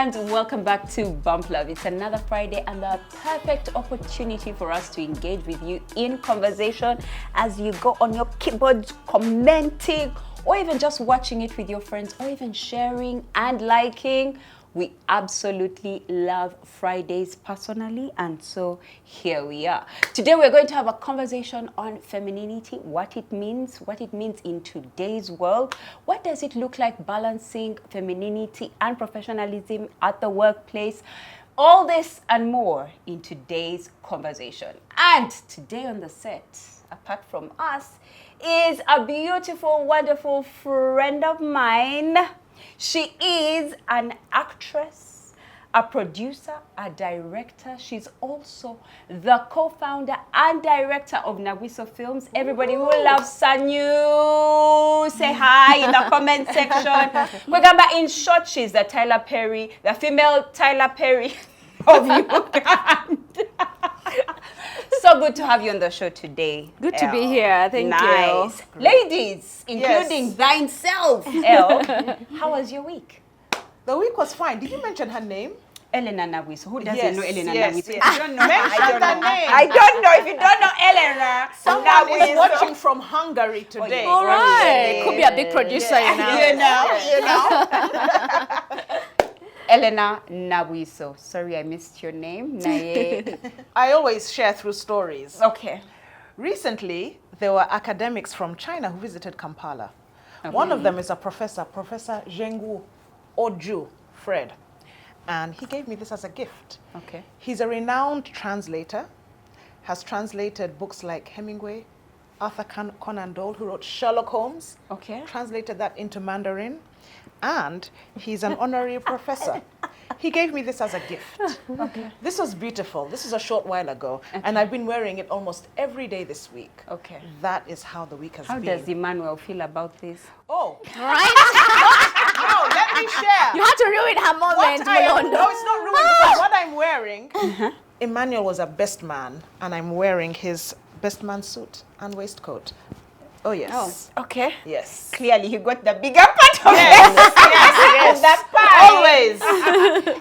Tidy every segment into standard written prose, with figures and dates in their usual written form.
and welcome back to Bump Love. It's another Friday and the perfect opportunity for us to engage with you in conversation as you go on your keyboard commenting or even just watching it with your friends or even sharing and liking. We absolutely love Fridays personally, and so here we are. Today we're going to have a conversation on femininity, what it means in today's world. What does it look like balancing femininity and professionalism at the workplace? All this and more in today's conversation. And today on the set, apart from us, is a beautiful, wonderful friend of mine. She is an actress, a producer, a director. She's also the co-founder and director of Nabwiso Films. Everybody who loves Sununu, say hi in the comment section. Remember, in short, she's the Tyler Perry, the female Tyler Perry of Uganda. So good to have you on the show today. Good to be here. Thank you. Ladies, including thine self. How was your week? The week was fine. Did you mention her name? Eleanor Nabwiso. Who doesn't know Eleanor Nabwiso? Yes. I don't know. I don't know. If you don't know Eleanor, someone is watching from Hungary today. All right. Could be a big producer, you know. You know. Eleanor Nabwiso. Sorry, I missed your name. I always share through stories. Okay. Recently, there were academics from China who visited Kampala. Okay. One of them is a professor, Professor Zhengu Oju Fred. And he gave me this as a gift. Okay. He's a renowned translator, has translated books like Hemingway, Arthur Conan Doyle, who wrote Sherlock Holmes. Okay. Translated that into Mandarin. And he's an honorary professor. He gave me this as a gift. Okay. This was beautiful. This was a short while ago. Okay. And I've been wearing it almost every day this week. Okay. That is how the week has been. How does Emmanuel feel about this? Oh. Right? No, let me share. You had to ruin her moment. No, it's not ruined because what I'm wearing, Emmanuel was a best man, and I'm wearing his best man suit and waistcoat. Oh, yes. Oh, okay. Yes. Clearly, you got the bigger part of yes. Yes. That part. Always.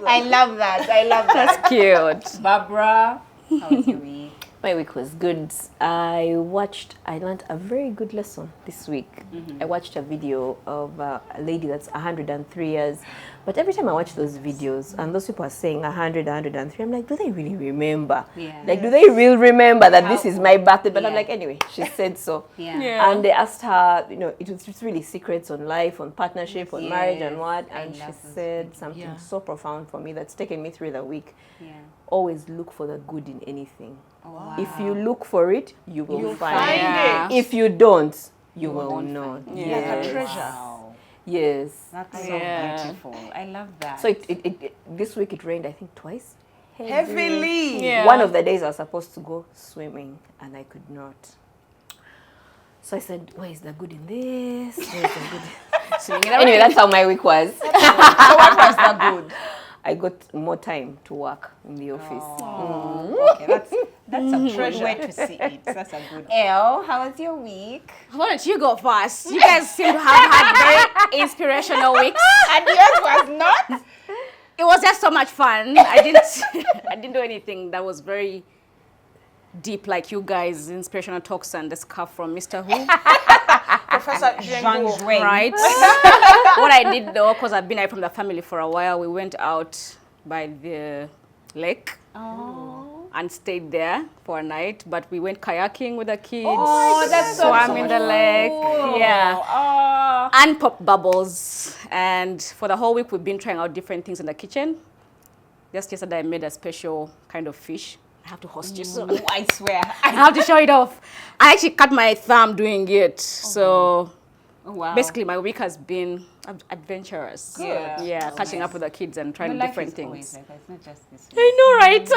I love that. I love that. That's cute. Barbara, how was your week? My week was good. I learned a very good lesson this week. I watched a video of a lady that's 103 years. But every time I watch those videos and those people are saying 100, 103, I'm like, do they really remember? Yeah. Like, do they really remember that this is my birthday? But I'm like, anyway, she said so. Yeah. And they asked her, you know, it was just really secrets on life, on partnership, on marriage and what. And she said something so profound for me that's taken me through the week. Yeah. Always look for the good in anything. Wow. If you look for it, you will find it. If you don't, you will not. Like a treasure. Wow. Yes. That's so beautiful. I love that. So this week it rained, I think, twice. Heavily. Yeah. One of the days I was supposed to go swimming and I could not. So I said, where is the good in this? Where is the good? Anyway, that's how my week was. So what was the good? I got more time to work in the office. Okay, that's a treasure way to see it. That's a good. Elle, how was your week? Why don't you go first? You guys seem to have had very inspirational weeks. And yours was not? It was just so much fun. I didn't do anything that was very deep like you guys, inspirational talks and the scarf from Mr. Who. Professor Zhengu. Right. What I did though, because I've been away from the family for a while, we went out by the lake and stayed there for a night. But we went kayaking with the kids. Oh, that's so swam in the lake. cool. Yeah. And popped bubbles. And for the whole week, we've been trying out different things in the kitchen. Just yesterday, I made a special kind of fish. I have to host you soon. I swear. I have to show it off. I actually cut my thumb doing it. So basically my week has been adventurous. Yeah, catching up with the kids and trying different things. Like that. It's not just this. I know, right?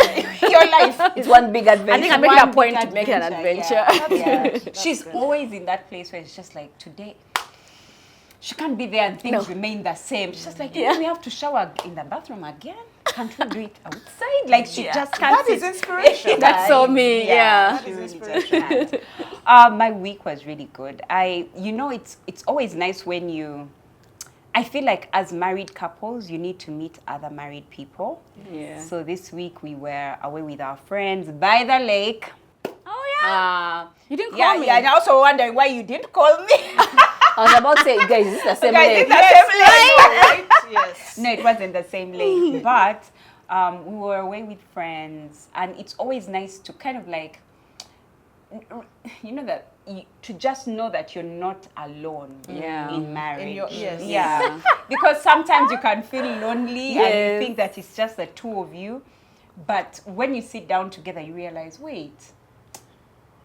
Your life. It's one big adventure. I think I'm making a point to make it an adventure. Yeah. She's always in that place where it's just like, today, she can't be there and things remain the same. She's just like, we have to shower in the bathroom again. Can't we do it outside? Like she just can't. That is inspiration. That's so me, yeah. That is inspiration. My week was really good. You know, it's always nice when you I feel like as married couples, you need to meet other married people. Yeah. So this week we were away with our friends by the lake. Oh yeah. You didn't call Yeah, me. yeah, and I also wondering why you didn't call me. I was about to say, guys, is this the same Guys, lake? it's the same lake. Right? Yes. No, it wasn't the same lake, but we were away with friends, and it's always nice to kind of like, you know, that to just know that you're not alone in marriage. Yes. Yeah, because sometimes you can feel lonely and Yes. you think that it's just the two of you, but when you sit down together, you realize, wait.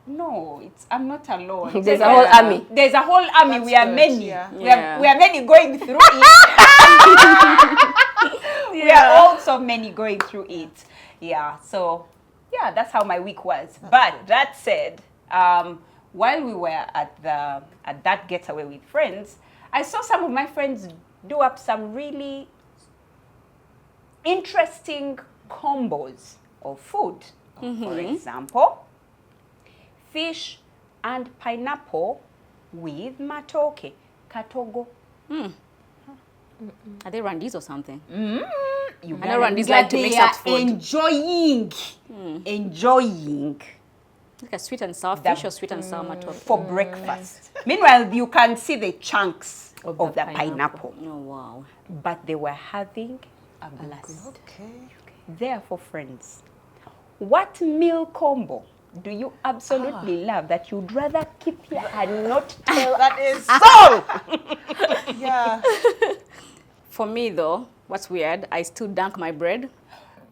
No, I'm not alone. There's a whole army. There's a whole army. That's We are good, many. yeah. We are many going through it. We are also many going through it. Yeah. So, yeah, that's how my week was. But that said, while we were at that getaway with friends, I saw some of my friends do up some really interesting combos of food. For example, fish and pineapple with matoke, katogo. Are they Randis or something? Uganda, I know Randis like to mix up food. Enjoying Like a sweet and sour fish or sweet and sour matoke. for breakfast. Meanwhile, you can see the chunks of the pineapple. Oh wow. But they were having a blast. Okay. Therefore, friends, what meal combo do you absolutely love that you'd rather keep here and not tell That is soul? yeah. For me though, what's weird, I still dunk my bread.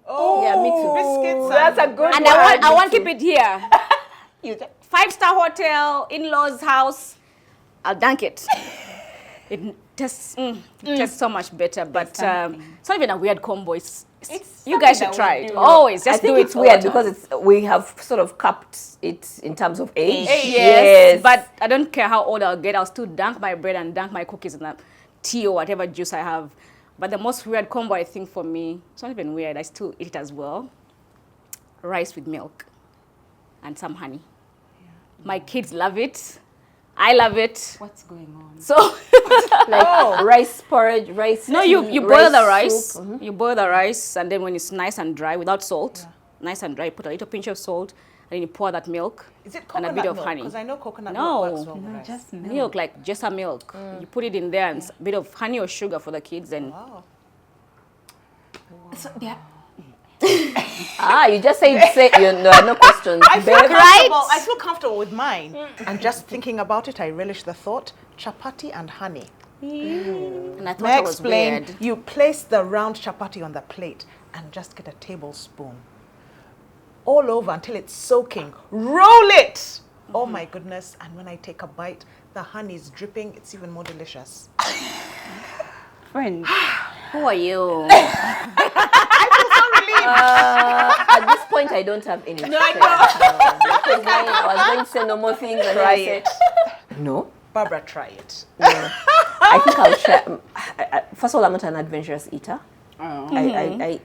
Oh, Yeah, me too. Biscuits. That's a good And one. I want to keep it here. You just- 5-star hotel, in-laws house, I'll dunk it. It tastes so much better, but it's not even a weird combo. It's you guys should something try that we it. do. Always, just I think do it it's all weird the time. because we have sort of capped it in terms of age. Yes, but I don't care how old I'll get. I'll still dunk my bread and dunk my cookies in the tea or whatever juice I have. But the most weird combo, I think, for me, it's not even weird. I still eat it as well. Rice with milk and some honey. My kids love it. I love it. What's going on? So like rice porridge, rice. no, you tea, boil the rice. soup. You boil the rice, and then when it's nice and dry, without salt, nice and dry, you put a little pinch of salt, and then you pour that milk Is it and coconut a bit of milk? honey. Because I know coconut No. milk works well with rice. Just Milk, like just a milk. You put it in there and a bit of honey or sugar for the kids, and Wow. So they're You just say you know, no questions. I feel Babe. comfortable. I feel comfortable with mine. And just thinking about it, I relish the thought. Chapati and honey. and I thought May I it was explain? weird. You place the round chapati on the plate and just get a tablespoon all over until it's soaking. Roll it. Oh my goodness. And when I take a bite, the honey is dripping. It's even more delicious. friends. Who are you? At this point, I don't have any. No, I know. I was going to say no more things, and Try I said, no. Barbara, try it. I think I'll try. First of all, I'm not an adventurous eater. I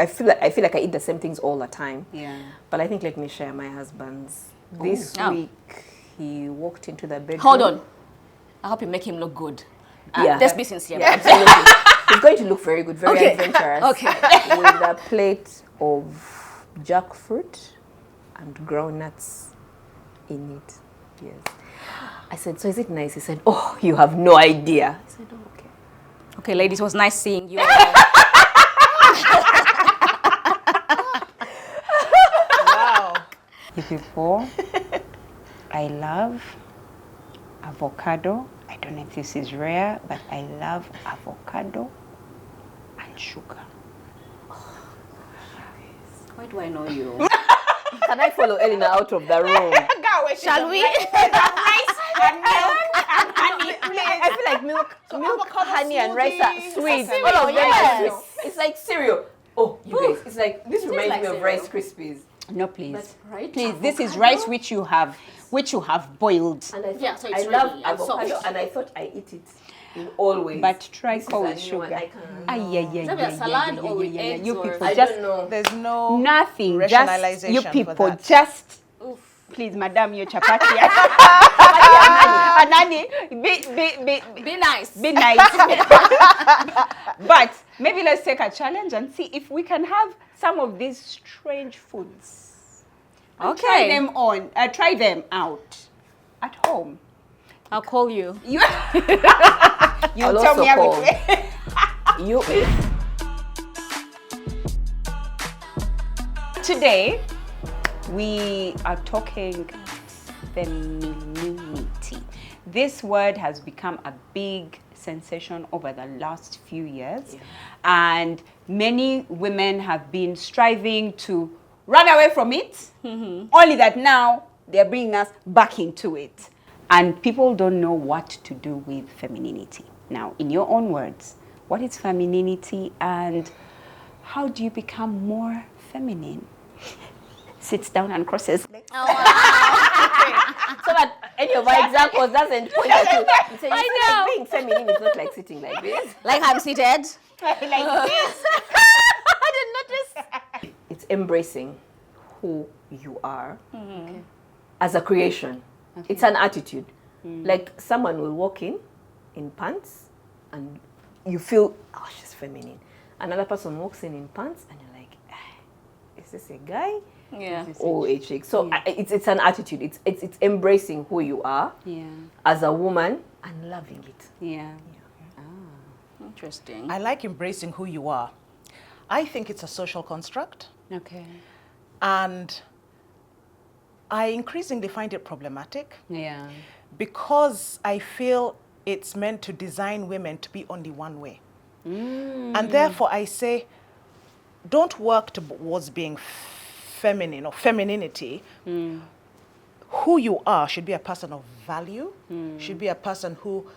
feel like I eat the same things all the time. Yeah. But I think let me share my husband's. This Oh. week, he walked into the bedroom. Hold on. I hope you make him look good. Yeah. Let's be sincere. Absolutely. He's going to look very good, very Okay. adventurous. Okay. With a plate of jackfruit and groundnuts in it. Yes. I said, so is it nice? He said, oh, you have no idea. I said, oh, okay. Okay, ladies, it was nice seeing you. Wow. You people, I love avocado. I don't know if this is rare, but I love avocado and sugar. Why do I know you? Can I follow Eleanor out of the room? Shall we? I feel like milk, honey, and rice are sweet. Cereal, All of them yes. are sweet. It's like cereal. Oh, you guys, it's like, this reminds like me of cereal. Rice Krispies. No, please. But, right? Please, this is rice which you have boiled. And I thought, Yeah, so I it's love ready and avocado, soft. and I thought I eat it in all ways. But try This is cold a new one. sugar. I can- Ah, yeah, yeah, Is that yeah, a salad yeah, or with yeah, eggs You or- people I just don't know. There's no nothing. Just rationalization you for people that. just Oof. Please, madam, your chapati. Anani, Be nice. be nice. But maybe let's take a challenge and see if we can have some of these strange foods. And try them on. Try them out at home. I'll call you. You I'll tell me also everything. You Today, we are talking femininity. This word has become a big sensation over the last few years, and many women have been striving to run away from it, only that now they're bringing us back into it. And people don't know what to do with femininity. Now, in your own words, what is femininity and how do you become more feminine? Sits down and crosses legs. so that any of my examples doesn't point at you. So I know. Being feminine is not like sitting like this. Like I'm seated. Like this. I didn't notice. It's embracing who you are as a creation. Okay. It's an attitude. Like someone will walk in pants and you feel, oh, she's feminine. Another person walks in pants and you're like, is this a guy? Yeah. Or a chick. So it's an attitude. It's embracing who you are as a woman and loving it. Yeah. Interesting. I like embracing who you are. I think it's a social construct, Okay. and I increasingly find it problematic Yeah. because I feel it's meant to design women to be only one way. And therefore I say, don't work towards being feminine or femininity. Who you are should be a person of value, should be a person who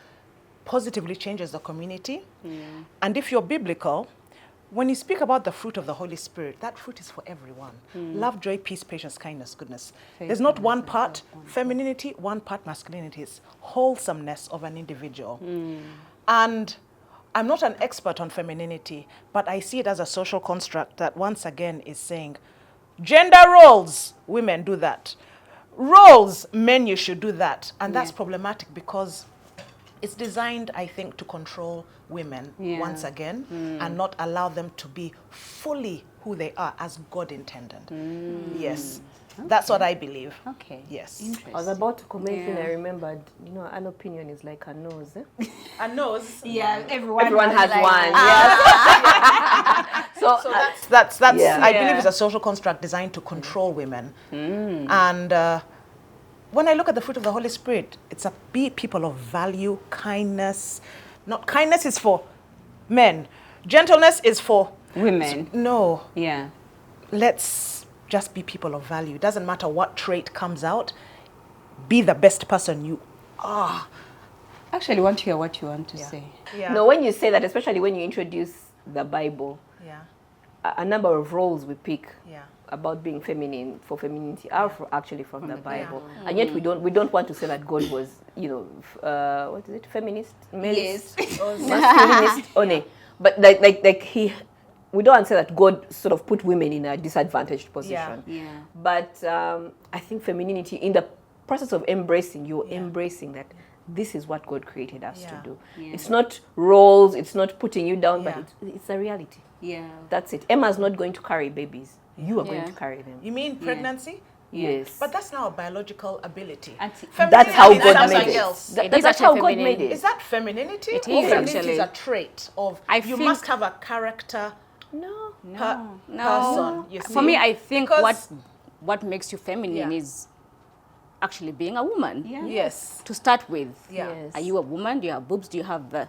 positively changes the community. And if you're biblical, when you speak about the fruit of the Holy Spirit, that fruit is for everyone. Love, joy, peace, patience, kindness, goodness. There's not one part femininity, one part masculinity. It's wholesomeness of an individual. And I'm not an expert on femininity, but I see it as a social construct that once again is saying, gender roles, women do that. Roles, men, you should do that. And that's problematic because it's designed, I think, to control women once again and not allow them to be fully who they are as God intended. Yes, that's what I believe. Okay. Yes. I was about to comment when I remembered, an opinion is like a nose. A nose. Yeah, everyone has like one. Yes. So That's Yeah. I believe it's a social construct designed to control women. And when I look at the fruit of the Holy Spirit, it's a be people of value, kindness. Not kindness is for men. Gentleness is for women. No. Yeah. Let's just be people of value. It doesn't matter what trait comes out. Be the best person you are. Actually, want to hear what you want to say. Yeah. No, when you say that, especially when you introduce the Bible, Yeah. a number of roles we pick Yeah. about being feminine for femininity are actually from the Bible, and yet we don't want to say that God was, what is it, feminist, Yes. masculinist, only. But we don't say that God sort of put women in a disadvantaged position. Yeah. But I think femininity, in the process of embracing, you're embracing that this is what God created us to do. Yeah. It's not roles, it's not putting you down, Yeah. but it's a reality. Yeah. That's it. Emma's not going to carry babies. You are going to carry them. You mean pregnancy? Yes. But that's now a biological ability. That's how Femininity is God something made it. else. That's actually how God feminine. made it. Is that femininity? It Or is, femininity actually. is a trait of I you think- must have a character No. person. You see? For me, I think Because- what makes you feminine Yeah. is actually being a woman. Yeah. Yes. To start with. Yeah. Yes. Are you a woman? Do you have boobs? Do you have the...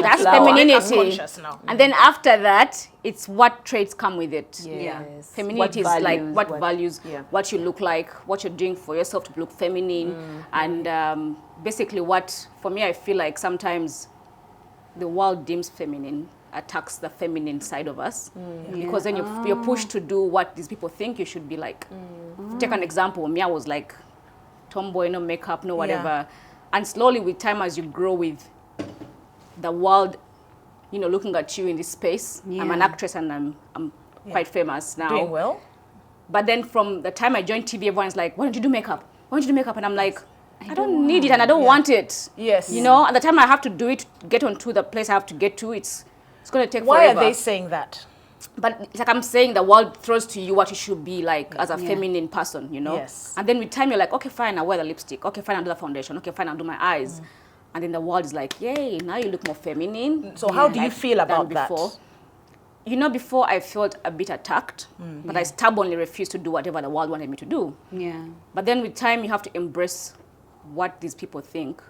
That's flower. femininity. I'm conscious now. And then after that, it's what traits come with it. Yes. Femininity What is like values, what what- values, yeah. what you look like, what you're doing for yourself to look feminine. And basically for me, I feel like sometimes the world deems feminine, attacks the feminine side of us. Because then you're pushed to do what these people think you should be like. Take an example, me, I was like tomboy, no makeup, no whatever. And slowly with time, as you grow with the world, looking at you in this space. I'm an actress and I'm quite famous now. Doing well? But then from the time I joined TV, everyone's like, why don't you do makeup? Why don't you do makeup? And I'm like, I don't need it and I don't want it. Yes. You know, at the time I have to do it, get onto the place I have to get to, it's going to take Why forever. are they saying that? But it's like I'm saying, the world throws to you what you should be like as a feminine person, you know? Yes. And then with time, you're like, okay, fine, I'll wear the lipstick. Okay, fine, I'll do the foundation. Okay, fine, I'll do my eyes. And then the world is like, yay, now you look more feminine. So how do you feel about that? You know, before I felt a bit attacked, but I stubbornly refused to do whatever the world wanted me to do. Yeah. But then with time, you have to embrace what these people think.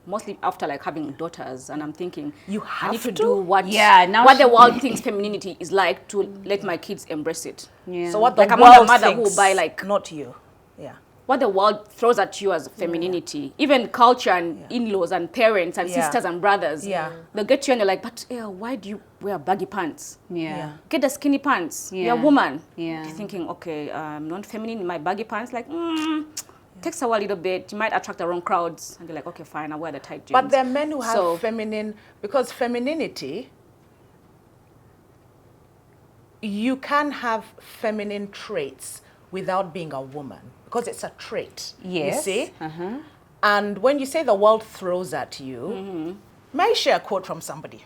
Mostly after like having daughters, and I'm thinking, You have I need to to? do what now what the world thinks femininity is like to let my kids embrace it. Yeah. So what the Like I'm not a world mother who thinks, buy like not you. Yeah. what the world throws at you as femininity, even culture and in-laws and parents and Yeah. sisters and brothers. Yeah. They'll get you and they're like, but why do you wear baggy pants? Yeah. Get the skinny pants. Yeah. You're a woman. Yeah. You're thinking, okay, I'm not feminine in my baggy pants. Like, takes a while a little bit. You might attract the wrong crowds. And they're like, okay, fine, I'll wear the tight jeans. But there are men who have So- feminine, because femininity, you can have feminine traits without being a woman, because it's a trait. Yes. You see? And when you say the world throws at you, may I share a quote from somebody?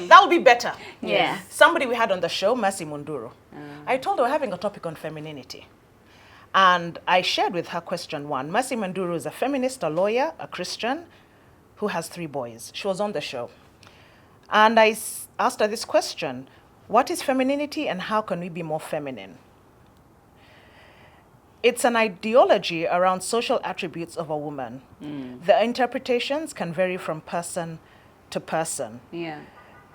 That'll be better. Yeah. Somebody we had on the show, Mercy Munduru. I told her we're having a topic on femininity. And I shared with her question one. Mercy Munduru is a feminist, a lawyer, a Christian, who has 3 boys. She was on the show. And I asked her this question: what is femininity and how can we be more feminine? It's an ideology around social attributes of a woman. The interpretations can vary from person to person. Yeah.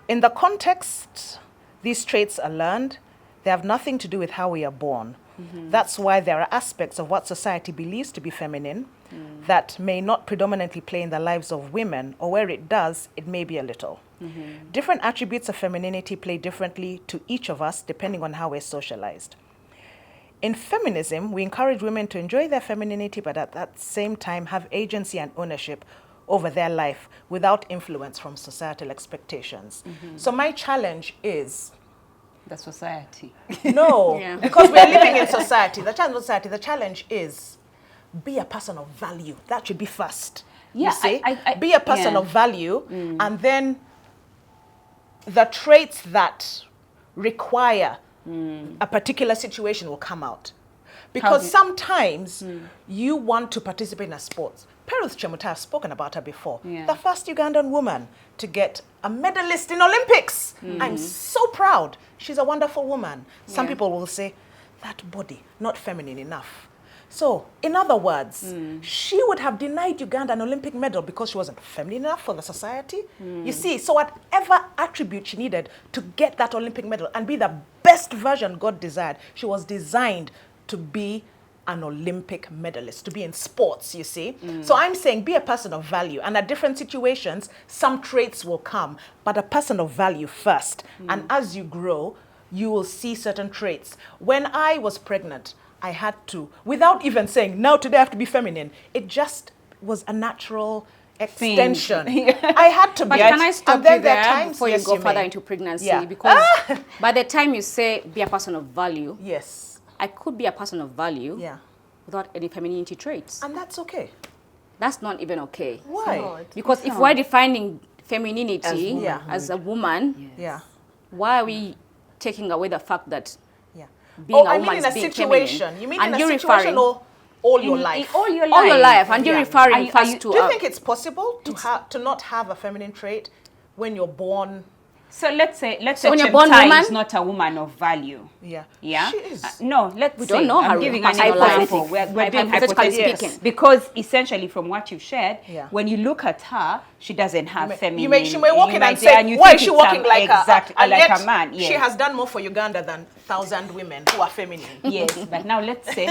In the context, these traits are learned. They have nothing to do with how we are born. That's why there are aspects of what society believes to be feminine that may not predominantly play in the lives of women, or where it does, it may be a little. Different attributes of femininity play differently to each of us depending on how we're socialized. In feminism, we encourage women to enjoy their femininity, but at that same time have agency and ownership over their life without influence from societal expectations. So my challenge is, The society. no, Yeah. because we are living in society. The challenge is be a person of value. That should be first. Yeah, you see? I- Be a person yeah. of value, and then the traits that require a particular situation will come out. Because sometimes you want to participate in a sport. Peruth Chemutai, I've spoken about her before. Yeah. The first Ugandan woman to get a medalist in Olympics. I'm so proud. She's a wonderful woman. Some people will say, that body, not feminine enough. So, in other words, she would have denied Uganda an Olympic medal because she wasn't feminine enough for the society. You see, so whatever attribute she needed to get that Olympic medal and be the best version God desired, she was designed to be an Olympic medalist, to be in sports, you see. So I'm saying be a person of value, and at different situations, some traits will come, but a person of value first. And as you grow, you will see certain traits. When I was pregnant, I had to, without even saying, now today I have to be feminine, it just was a natural extension. I had to be. But can I stop and then you there are there times, before you yes, go may. further into pregnancy? Yeah. Because by the time you say be a person of value, Yes. I could be a person of value Yeah. without any femininity traits. And that's okay. That's not even okay. Why? Because if we're defining femininity woman. as a woman, Yeah. why are we taking away the fact that Yeah. being a I woman mean in is a being situation. feminine? You mean And in a you're situation referring- or all your life? All your life. all your life, and you're Yeah. referring Are first you- to Do you think it's possible to not have a feminine trait when you're born? So let's say when you're born Chemtai woman- is not a woman of value. Yeah. Yeah. She is. No, let's We say, don't know her I'm giving an personal life. example. We're doing Hypothetically hypothetical speaking. because essentially from what you've shared, Yeah. when you look at her, she doesn't have feminine. She may walk in and might- say, you why think is she it's walking like exactly, and like yet a man? Yes. She has done more for Uganda than 1,000 women who are feminine. Yes, but now let's say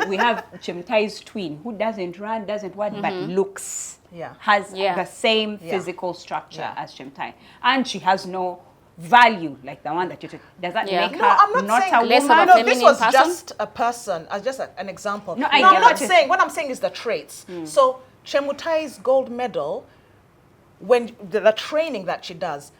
we have Chemtai's twin who doesn't run, doesn't what, but looks, Yeah. has Yeah. the same Yeah. physical structure Yeah. as Chemtai, and she has no value like the one that you took. Does that Yeah. make No, her I'm not not saying a less of woman? a No, this feminine was person? just a person, just an example. No, I I'm get not what you- saying. What I'm saying is the traits. So Chemutai's gold medal, when the training that she does,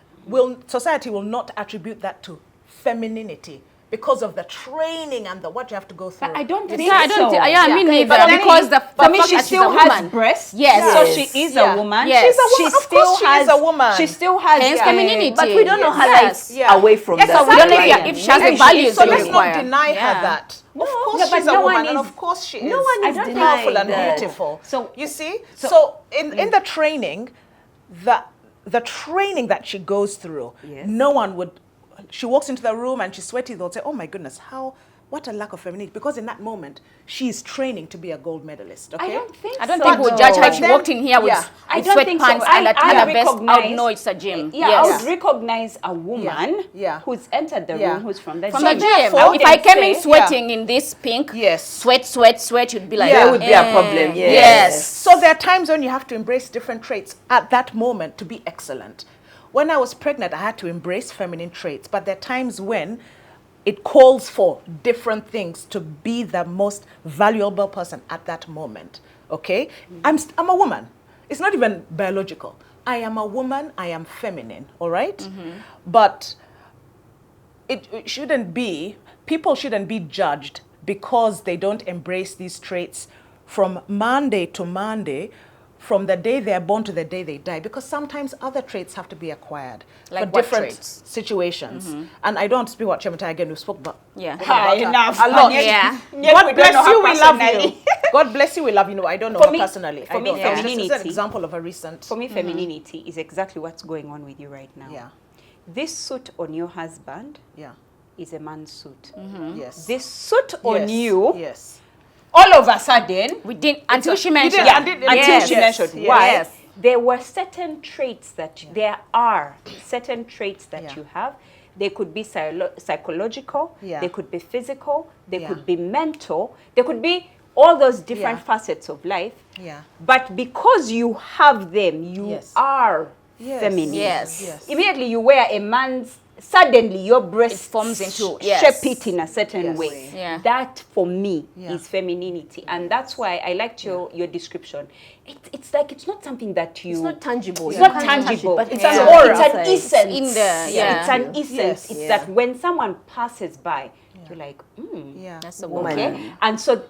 society will not attribute that to femininity. because of the training and the what you have to go through. But I don't think Yeah, I don't. so. Yeah, me neither. But then Because the For me, fact she that she's a still has woman. breasts. Yes. So she is Yeah. a woman. Yes. She's a woman. She Of still course she has, is a woman. She still has Hence femininity. But we don't know her Yes. life Yeah. away from Yes, that. So we don't know exactly. if she has the Maybe values so you let's require. not deny Yeah. her that. No, Of course yeah, but she's a no one woman, and is- of course she is. no one is and denying powerful and that. beautiful. So- you see, so in the training, the training that she goes through, Yes. no one would. She walks into the room and she's sweaty. They'll say, "Oh my goodness, what a lack of femininity!" Because in that moment, she's training to be a gold medalist. Okay. I don't think I don't so. think we'll judge her if she Then- walked in here with, yeah. I with don't think so. sweatpants and a vest. I would recognize- know it's a gym. Yeah, Yes. I would recognize a woman Yeah. who's entered the Yeah. room, who's from the From gym. the gym. therefore, If I came in say- sweating in this pink, Yes. sweat, you'd be like, Yeah. There would be a problem, yes. Yes. So there are times when you have to embrace different traits at that moment to be excellent. When I was pregnant, I had to embrace feminine traits, but there are times when it calls for different things to be the most valuable person at that moment. Okay? I'm a woman. It's not even biological. I am a woman, I am feminine, all right? But it shouldn't be, people shouldn't be judged because they don't embrace these traits from Monday to Monday, from the day they're born to the day they die, because sometimes other traits have to be acquired Like for what different traits? situations. And I don't speak about Chemata again, we spoke about Yeah. Hi, enough. a lot. Yeah. God bless you, we love personally. you. God bless you, we love you. No, I don't know For her me- personally. for I me, don't. It's just femininity- an example of a recent. For me, femininity is exactly what's going on with you right now. Yeah, This suit on your husband yeah, is a man's suit. yes. This suit on Yes, you, yes. all of a sudden, We didn't, until she mentioned. didn't- yeah, and did- until yes, she yes, mentioned yes. why, Yes. there were certain traits that there are certain traits that Yeah. you have. They could be psychological, Yeah. they could be physical, they Yeah. could be mental, they could be all those different Yeah. facets of life. Yeah. But because you have them, you Yes. are Yes. feminine. Yes. Yes. Immediately you wear a man's, suddenly your breast forms into- yes. shape it in a certain Yes. way. Yeah. That for me Yeah. is femininity, and that's why I liked your description. It's like it's not something that you. It's not tangible. It's You not can't touch it, tangible. but It's it's an an aura. aura. It's an essence. In there, yeah. It's an essence. Yes. It's Yeah. that when someone passes by, you're like, Yeah. That's a Woman. woman. okay. And so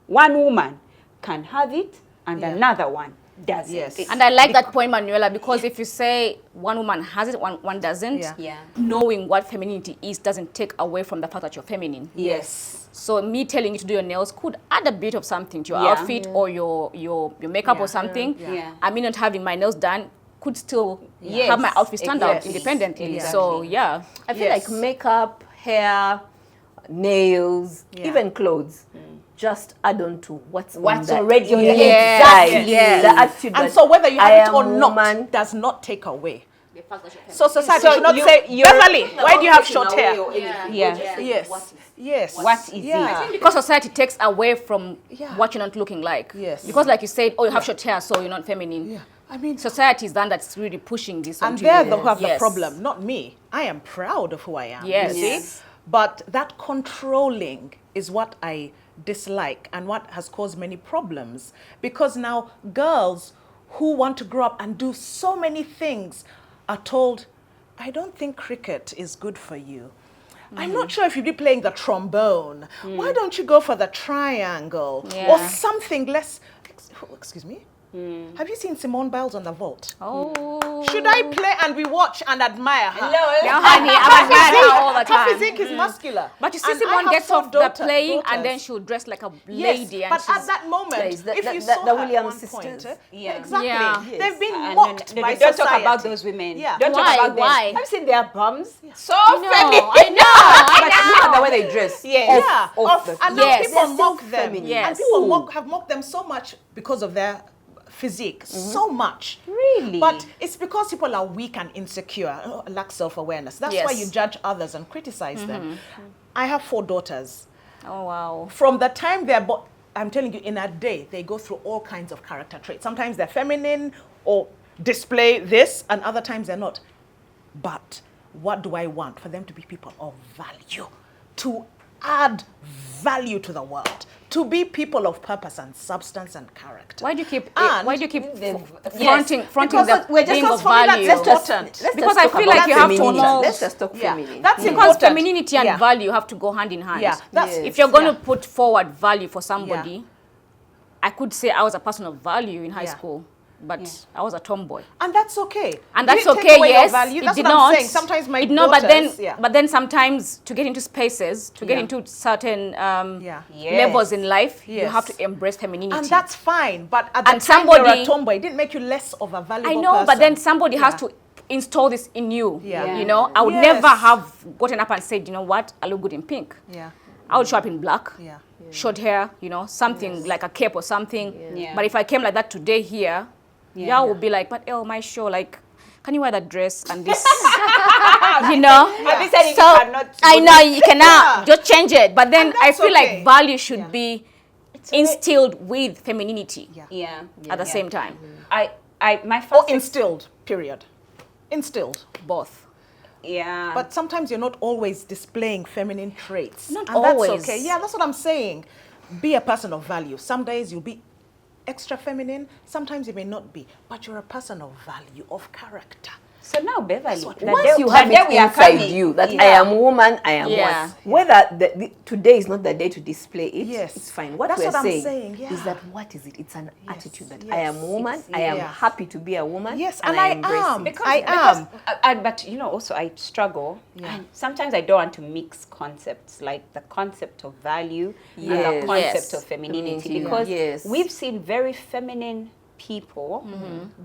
one woman can have it, and Yeah. another one doesn't. Yes. And I like that point, Manuela, because if you say one woman has it, one doesn't, Yeah. Yeah. knowing what femininity is doesn't take away from the fact that you're feminine. Yes. So me telling you to do your nails could add a bit of something to your Yeah. outfit or your makeup Yeah. or something. Yeah. I mean, not having my nails done could still Yes. have my outfit stand out Exactly. independently. Exactly. So yeah. I feel Yes. like makeup, hair, nails, Yeah. even clothes, just add on to what's What's on the already on the inside. inside. Yes. The attitude And that so whether you I have it am or not woman. does not take away. So society So should not you- say, you're- Beverly, why do you have short hair? Yeah. Yes. Yes. What is Yeah. it? Because society takes away from Yeah. what you're not looking like. Yes. Because like you said, oh, you have short hair, so you're not feminine. Yeah. I mean, Society is the one that's really pushing this and onto they're you. the who have the Yes. problem, not me. I am proud of who I am. Yes. You see? Yes. But that controlling is what I dislike and what has caused many problems. Because now girls who want to grow up and do so many things are told, I don't think cricket is good for you. I'm not sure if you'd be playing the trombone. Why don't you go for the triangle? Yeah. Or something less, excuse me? Have you seen Simone Biles on the vault? Oh. Should I play and we watch and admire her? No, honey, I'm admiring her all the Her time. physique is muscular. But you see, And I Simone have gets some off the daughters. playing and then she'll dress like a lady. Yes, And but she's, at that moment, Yes, if you the saw her Williams at one sisters. point, Yeah. exactly, Yeah. they've been And mocked no, by don't society. talk about those women. Yeah. Don't Why? talk about them. Why? Have you seen their bums? So I feminine. But look at the way they dress. Yes. Yeah, Off the- and now Yes. people They're still mock them. feminine. Yes. And people have mocked them so much because of their physique, so much. Really? But it's because people are weak and insecure, lack self-awareness. That's why Yes. you judge others and criticize them. I have 4 daughters. oh, wow. From the time they're born, I'm telling you, in a day, they go through all kinds of character traits. Sometimes they're feminine or display this, and other times they're not. But what do I want? For them to be people of value, to add value to the world, to be people of purpose and substance and character. Why do you keep And fronting because the we're just being because of for me value? that's important. Because I feel like you have to know. Let's just talk femininity. That's Because important. femininity and Yeah. value have to go hand in hand. Yeah, that's- If you're going yeah. to put forward value for somebody, I could say I was a person of value in high Yeah. school, but I was a tomboy. And that's okay. And that's You take okay, away your yes. value. It That's did what not. I'm saying. Sometimes my it, no, daughters, but then sometimes to get into spaces, to get Yeah. into certain Yeah. levels in life, you Yes. have to embrace femininity. And that's fine. But at the And time you're somebody- a tomboy, it didn't make you less of a valuable I know, person. but then somebody has Yeah. to install this in you. Yeah. You know, I would Yes. never have gotten up and said, you know what, I look good in pink. Yeah. I would show up in black. Yeah. Short hair, you know, something like a cape or something. Yeah. But if I came like that today here, y'all would be like, but my show, like, can you wear that dress and this? You know? Have you said it, So, you cannot? I know, you cannot Yeah. just change it. But then And I that's feel okay. like value should Yeah. be instilled with femininity Yeah. Yeah. at the same time. My Or first instilled, period. Instilled. Both. yeah. But sometimes you're not always displaying feminine traits. Not and always. That's okay. Yeah, that's what I'm saying. Be a person of value. Some days you'll be extra feminine. Sometimes you may not be. But you're a person of value, of character. so now, Beverly, Once you have it inside you that I am woman, I am Yeah. what. Whether today is not the day to display it, Yes. it's fine. What That's we're what I'm saying, saying, yeah. is that what is it? It's an attitude that I yes, am woman, it's- I am yeah. happy to be a woman, Yes, and and I embrace am. it. I am. But you know, also I struggle. Yeah. And sometimes I don't want to mix concepts, like the concept of value and the Yes. concept Yes. of femininity, Femininity, because yes. we've seen very feminine people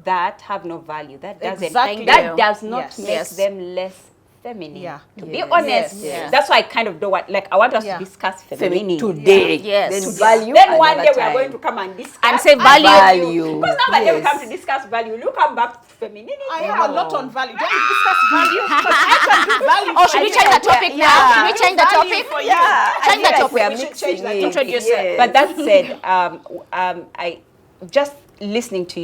that have no value. That doesn't. Exactly. That does not Yes. make Yes. them less feminine. Yeah. To be Yes. honest, Yes. that's why I kind of don't want. Like I want us Yeah. to discuss Femininity femininity today, Yes. then Today. value. Then one day another we are going time. to come and discuss And say value. Value. Because now that we Yes. come to discuss value, you come back to femininity. I am a lot on value. Don't we discuss value? Because I can do value. Oh, should we change the topic now? Should we change the Value topic? for you. Yeah, Change I feel the like topic. we are We should mixing change that it. Introduce Yes. it. But that said, I just listening to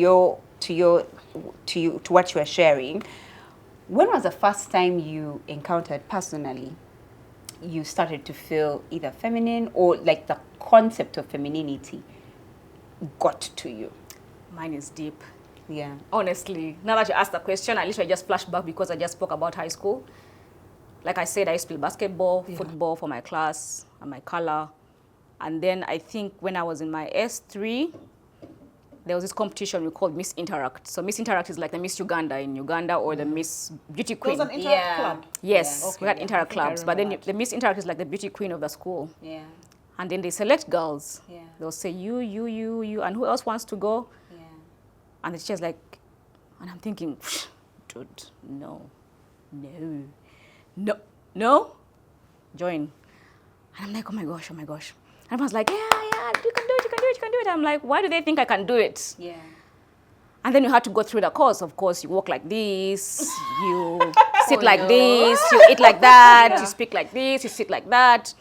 what you are sharing. When was the first time you encountered personally? You started to feel either feminine or like the concept of femininity got to you. Mine is deep. Yeah. Honestly, now that you asked the question, I literally just flashed back because I just spoke about high school. Like I said, I used to play basketball, football for my class and my color. And then I think when I was in my S3, there was this competition we called Miss Interact. So Miss Interact is like the Miss Uganda in Uganda or the Miss Beauty There Queen. was an interact club. Yes, Yeah. Okay, we had yeah, Interact I think I clubs. But then remember the Miss Interact is like the beauty queen of the school. Yeah. And then they select girls. Yeah. They'll say you, and who else wants to go? Yeah. And the teacher's like, and I'm thinking, dude, no, join. And I'm like, oh my gosh. And everyone's like, yeah, you can do it. I'm like, why do they think I can do it? Yeah. And then you had to go through the course. Of course, you walk like this, you sit like this, you eat like that, you speak like this, you sit like that.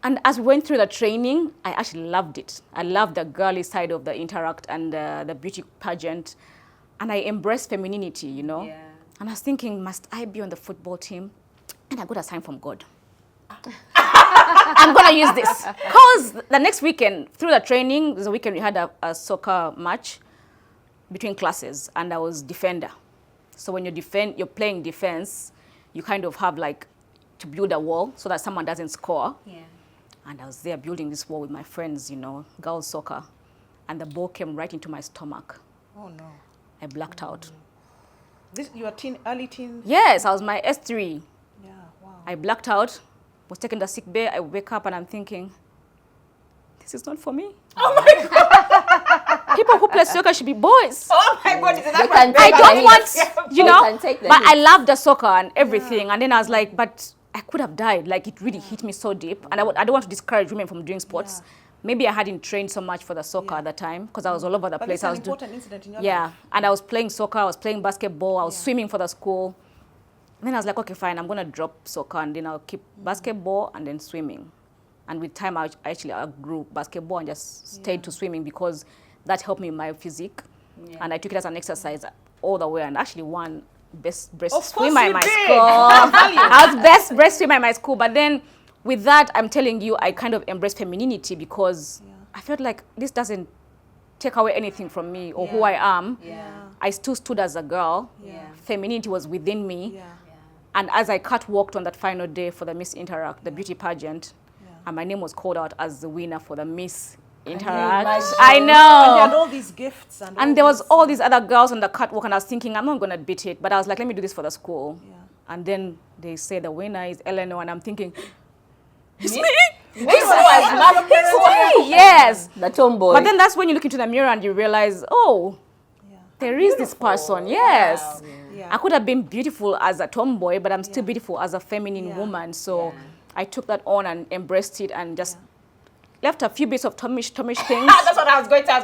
And as we went through the training, I actually loved it. I loved the girly side of the Interact and the beauty pageant. And I embraced femininity, you know. Yeah. And I was thinking, must I be on the football team? And I got a sign from God. I'm going to use this. Because the next weekend, through the training, there's a weekend we had a soccer match between classes, and I was defender. So when you're playing defense, you kind of have like to build a wall so that someone doesn't score. Yeah. And I was there building this wall with my friends, you know, girls soccer. And the ball came right into my stomach. Oh no. I blacked out. This you are early teen. Yes, I was my S3. Yeah. Wow. I blacked out, was taken to sick bay. I wake up and I'm thinking, this is not for me. Oh my God. People who play soccer should be boys. Oh my God. Is They that can what- I take don't the want, hits. you They know, can take the but I hits. love the soccer and everything. And then I was like, but I could have died. Like, it really hit me so deep. And I don't want to discourage women from doing sports. Maybe I hadn't trained so much for the soccer at the time because I was all over the But place. it's I an was important incident in your yeah, life. and I was playing soccer, I was playing basketball, I was swimming for the school. And then I was like, okay, fine, I'm going to drop soccer and then I'll keep basketball and then swimming. And with time, I actually outgrew basketball and just stayed to swimming because that helped me in my physique. Yeah. And I took it as an exercise all the way and actually won best breast Of course swimmer in you my did. school. I was best breast swimmer in my school. But then with that, I'm telling you, I kind of embraced femininity because I felt like this doesn't take away anything from me or who I am. I still stood as a girl. Femininity was within me. And as I catwalked on that final day for the Miss Interact, the beauty pageant, and my name was called out as the winner for the Miss Interact. I know. And they had all these gifts. And there was all these other girls on the catwalk, and I was thinking, I'm not going to beat it. But I was like, let me do this for the school. And then they say the winner is Eleanor, and I'm thinking, it's me. Yes. The tomboy. But then that's when you look into the mirror and you realize, oh, there is this person. Yes. I could have been beautiful as a tomboy, but I'm still beautiful as a feminine woman. So I took that on and embraced it and just left a few bits of Tomish things. That's what I was going to say.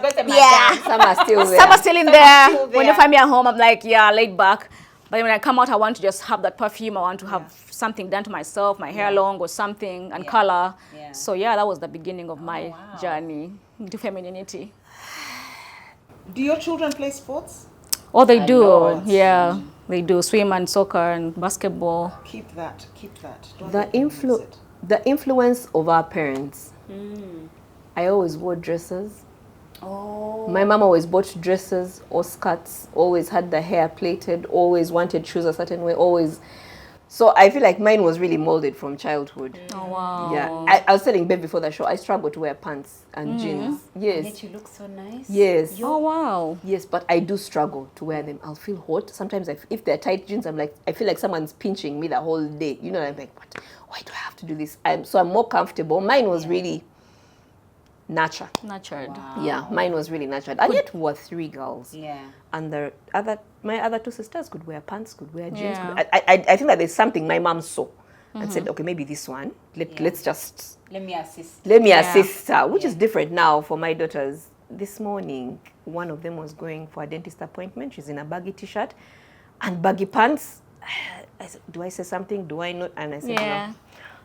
Some are still there. Some are still in there. When you find me at home, I'm like, laid back. But when I come out, I want to just have that perfume. I want to have something done to myself, my hair long or something, and color. So that was the beginning of my journey into femininity. Do your children play sports? Oh, they do. Yeah, they do. Swim and soccer and basketball. Keep that. Don't The let them lose it. the influence of our parents. I always wore dresses. My mom always bought dresses or skirts, always had the hair plaited, always wanted shoes a certain way, always. So I feel like mine was really molded from childhood. Oh, wow. Yeah, I was telling Babe before the show, I struggle to wear pants and jeans. Yes. Yet you look so nice. Yes. Oh, wow. Yes, but I do struggle to wear them. I'll feel hot. Sometimes if they're tight jeans, I feel like someone's pinching me the whole day. You know, I'm like, what? Why do I have to do this? So I'm more comfortable. Mine was really nurtured. Yeah, mine was really nurtured. And yet we were 3 girls. Yeah. And my other 2 sisters could wear pants, could wear jeans. I think that there's something my mom saw and said, okay, maybe this one, let's just... Let me assist. Let me assist her, which is different now for my daughters. This morning, one of them was going for a dentist appointment. She's in a baggy t-shirt and baggy pants. I said, do I say something? Do I not? And I said, no.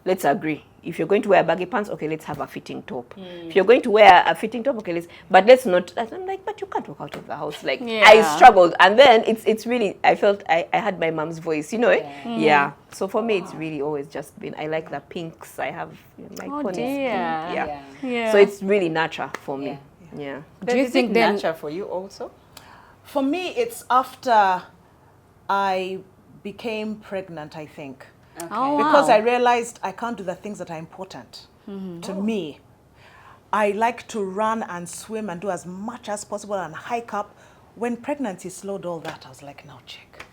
Let's agree. If you're going to wear baggy pants, okay, let's have a fitting top. If you're going to wear a fitting top, okay, let's not. I'm like, but you can't walk out of the house. Like, I struggled. And then it's really, I felt I had my mom's voice, you know? So for me, it's really always just been, I like the pinks. I have my pony's pink. So it's really natural for me. Yeah. Do you think natural for you also? For me, it's after I became pregnant, I think. Okay. Because I realized I can't do the things that are important to me. I like to run and swim and do as much as possible and hike up. When pregnancy slowed all that, I was like, now check.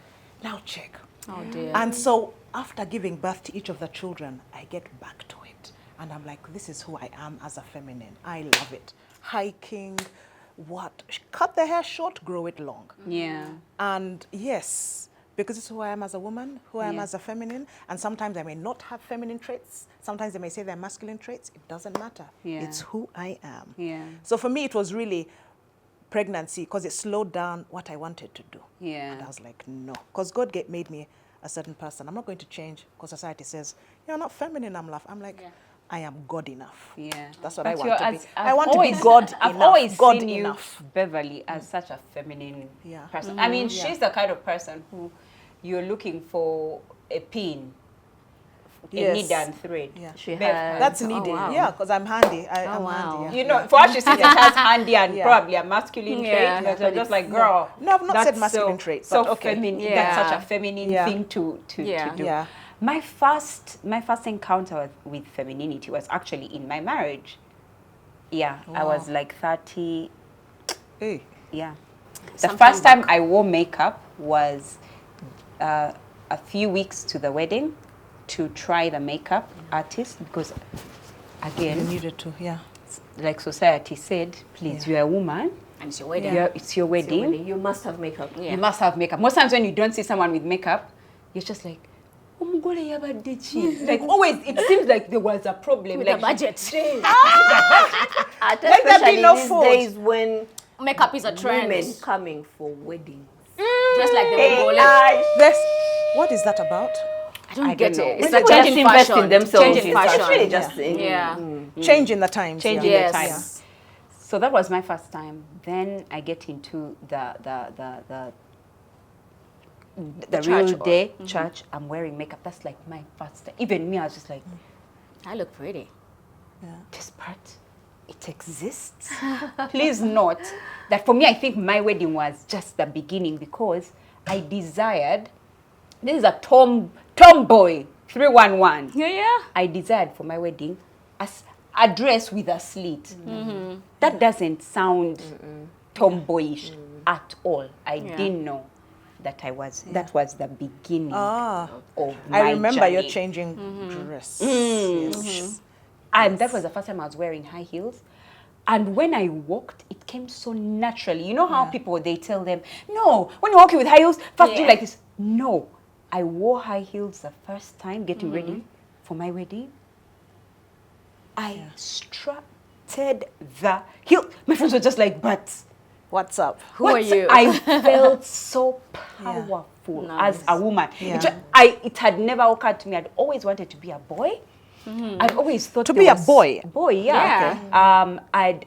Oh, dear. And so after giving birth to each of the children, I get back to it. And I'm like, this is who I am as a feminine. I love it. Hiking, cut the hair short, grow it long. Yeah. And yes, because it's who I am as a woman, who I am as a feminine, and sometimes I may not have feminine traits. Sometimes they may say they're masculine traits. It doesn't matter. It's who I am. Yeah. So for me, it was really pregnancy because it slowed down what I wanted to do. Yeah. And I was like, no, because God made me a certain person. I'm not going to change because society says, you're not feminine, I'm like, I am God enough. Yeah. That's what But I want to be. I've I want to always- be God I've enough. always God seen enough. you, Beverley, as such a feminine Yeah. person. I mean, she's the kind of person who you're looking for a pin, a Yes. needle and thread. Yeah. She Bev had... That's needed. wow. Yeah, because I'm handy. I'm wow. handy. You know, for us, she sees it as handy and Yeah. probably a masculine Yeah. trait. But just like, girl, No, I've not said that's masculine trait, So but okay. feminine. Yeah. That's such a feminine Yeah. thing to do. Yeah. My first encounter with femininity was actually in my marriage. Yeah, I was like 30. Hey. Yeah. The Sometime first time I wore makeup was a few weeks to the wedding to try the makeup artist because, You again, needed to, yeah. like society said, please, you're a woman. And it's your wedding. It's your wedding. You must have makeup. You must have makeup. Most times when you don't see someone with makeup, you're just like, "Omugole yabadde ki?" Like always, it seems like there was a problem. With like, the budget. Let there be no these food. days when Makeup is a trend. women coming for weddings. Just like the Mongolian. What is that about? I don't get know. it. It's When a people change just in invest fashion. in themselves. Change in fashion. It's really just Yeah. Change in the times. changing yeah. the time. Yes. So that was my first time. Then I get into the church real or- day church. I'm wearing makeup. That's like my first time. Even me, I was just like, I look pretty. This part, it exists. Please note that for me, I think my wedding was just the beginning because I desired, this is a tomboy, 311. Yeah. I desired for my wedding a dress with a slit. That doesn't sound tomboyish at all. I didn't know that that was the beginning of my I remember journey. you're changing dress. Yes. And that was the first time I was wearing high heels. And when I walked, it came so naturally. You know how people, they tell them, no, when you're walking with high heels, first do like this. No, I wore high heels the first time getting ready for my wedding. I strutted the heel. My friends were just like, but What's up? Who are you? I felt so powerful as a woman. It had never occurred to me. I'd always wanted to be a boy. I've always thought To be a boy? Boy, yeah. I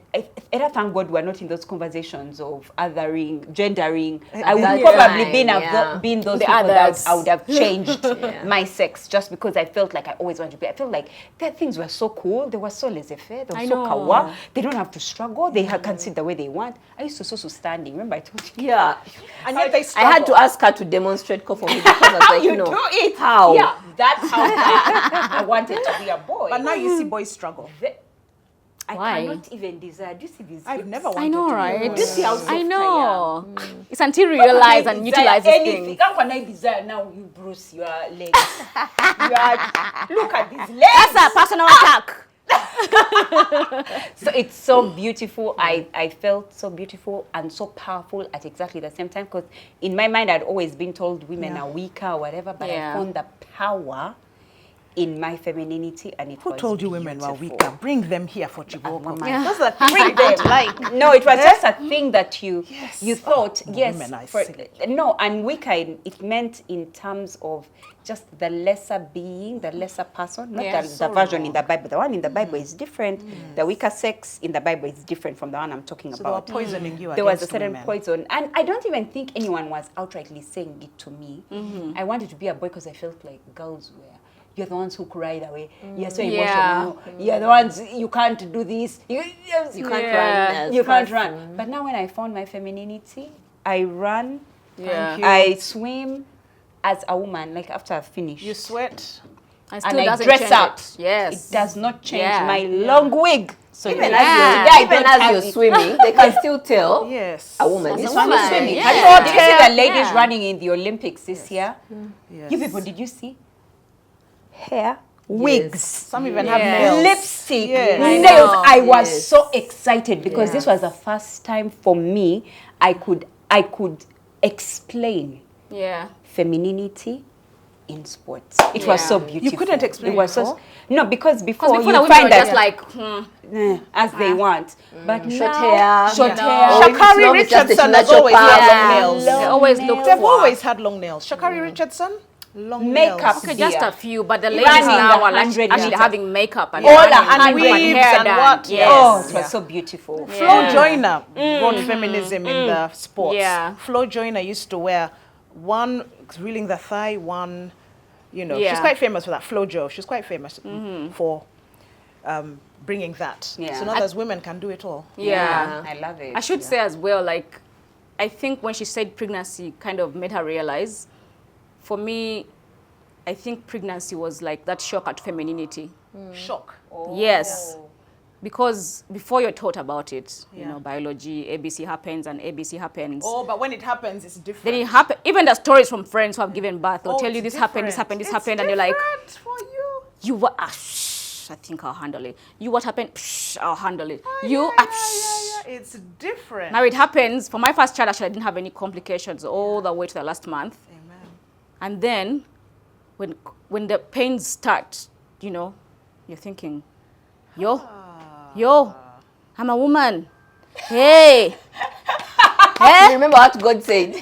thank God we're not in those conversations of othering, gendering. I would probably been those people that I would have changed my sex just because I felt like I always wanted to be. I felt like that things were so cool. They were so laissez-faire. They were so kawa. They don't have to struggle. They can sit the way they want. I used to so standing. Remember I told you? Yeah. And yet they I struggle. had to ask her to demonstrate for me because I was like, You no. do it. How? Yeah, that's how I wanted to be a boy. But now you see boys struggle. I Why? cannot even desire. Do you see these? I've hips? never wanted I know, to be a right? boy. Do you see how soft I know. I am? It's until you realize and utilize this anything. thing. How can I desire now? You bruise your legs. Look at these legs. That's a personal attack. So it's so beautiful. I felt so beautiful and so powerful at exactly the same time because in my mind I'd always been told women are weaker or whatever, but I found the power in my femininity and it Who was told you women were beautiful. weaker? Bring them here for Chiboko. Those are things I don't like. No, it was just a thing that you thought, women are silly. No, and weaker, it meant in terms of just the lesser being, the lesser person, not the version in the Bible. The one in the Bible is different. The weaker sex in the Bible is different from the one I'm talking So they were about. poisoning you There was a against certain women. poison. And I don't even think anyone was outrightly saying it to me. I wanted to be a boy because I felt like girls were. You're the ones who cried away. You're so emotional. You're the ones, you can't do this. You can't run. You can't run. But now when I found my femininity, I run, I swim as a woman, like after I've finished. You sweat. And and I doesn't dress change up. it. Yes. It does not change Yeah. my long wig. So Even even as you're swimming, they can still tell Yes. a woman As is a One woman, is swimming. yeah. Have you see the ladies Yeah. running in the Olympics this year? Yes. You people, did you see? Hair, wigs. Some even have nails. Lipstick, Yes. I nails. know. I was so excited because this was the first time for me I could explain femininity in sports. It was so beautiful. You couldn't explain it was before? so no, because before Because you the women find were that just like, as they want, but short now, hair. short No. hair. Or if it's Sha'Carri long, it's just Richardson that has you always natural had part. long nails. they always look They've for always had long nails. Sha'Carri Richardson, long Makeup. nails. Okay, just Yeah. a few, but the Running ladies now the are 100 actually meters. having makeup and All running the 100 weaves hair and done. what? Yes. Oh, it was so beautiful. Flo Joyner brought feminism in the sports. Yeah. Flo Joyner used to wear one reeling the thigh, one, she's Yeah. quite famous for that. Flo Jo, she's quite famous for bringing that. Yeah. So now there's women can do it all. Yeah. I love it. I should say as well, like, I think when she said pregnancy kind of made her realize, for me, I think pregnancy was like that shock at femininity. Shock. Yes. Because before you're taught about it, biology, ABC happens and ABC happens. Oh, but when it happens, it's different. Then it happens, even the stories from friends who have given birth, they'll tell you it's this happened, this happened, this different. happened, It's and you're like, different for you. you what? I think I'll handle it. You what happened? I'll handle it. It's different. Now it happens, for my first child, actually, I didn't have any complications all the way to the last month. Amen. And then, when the pains start, you're thinking, yo, I'm a woman. Hey. You remember what God said?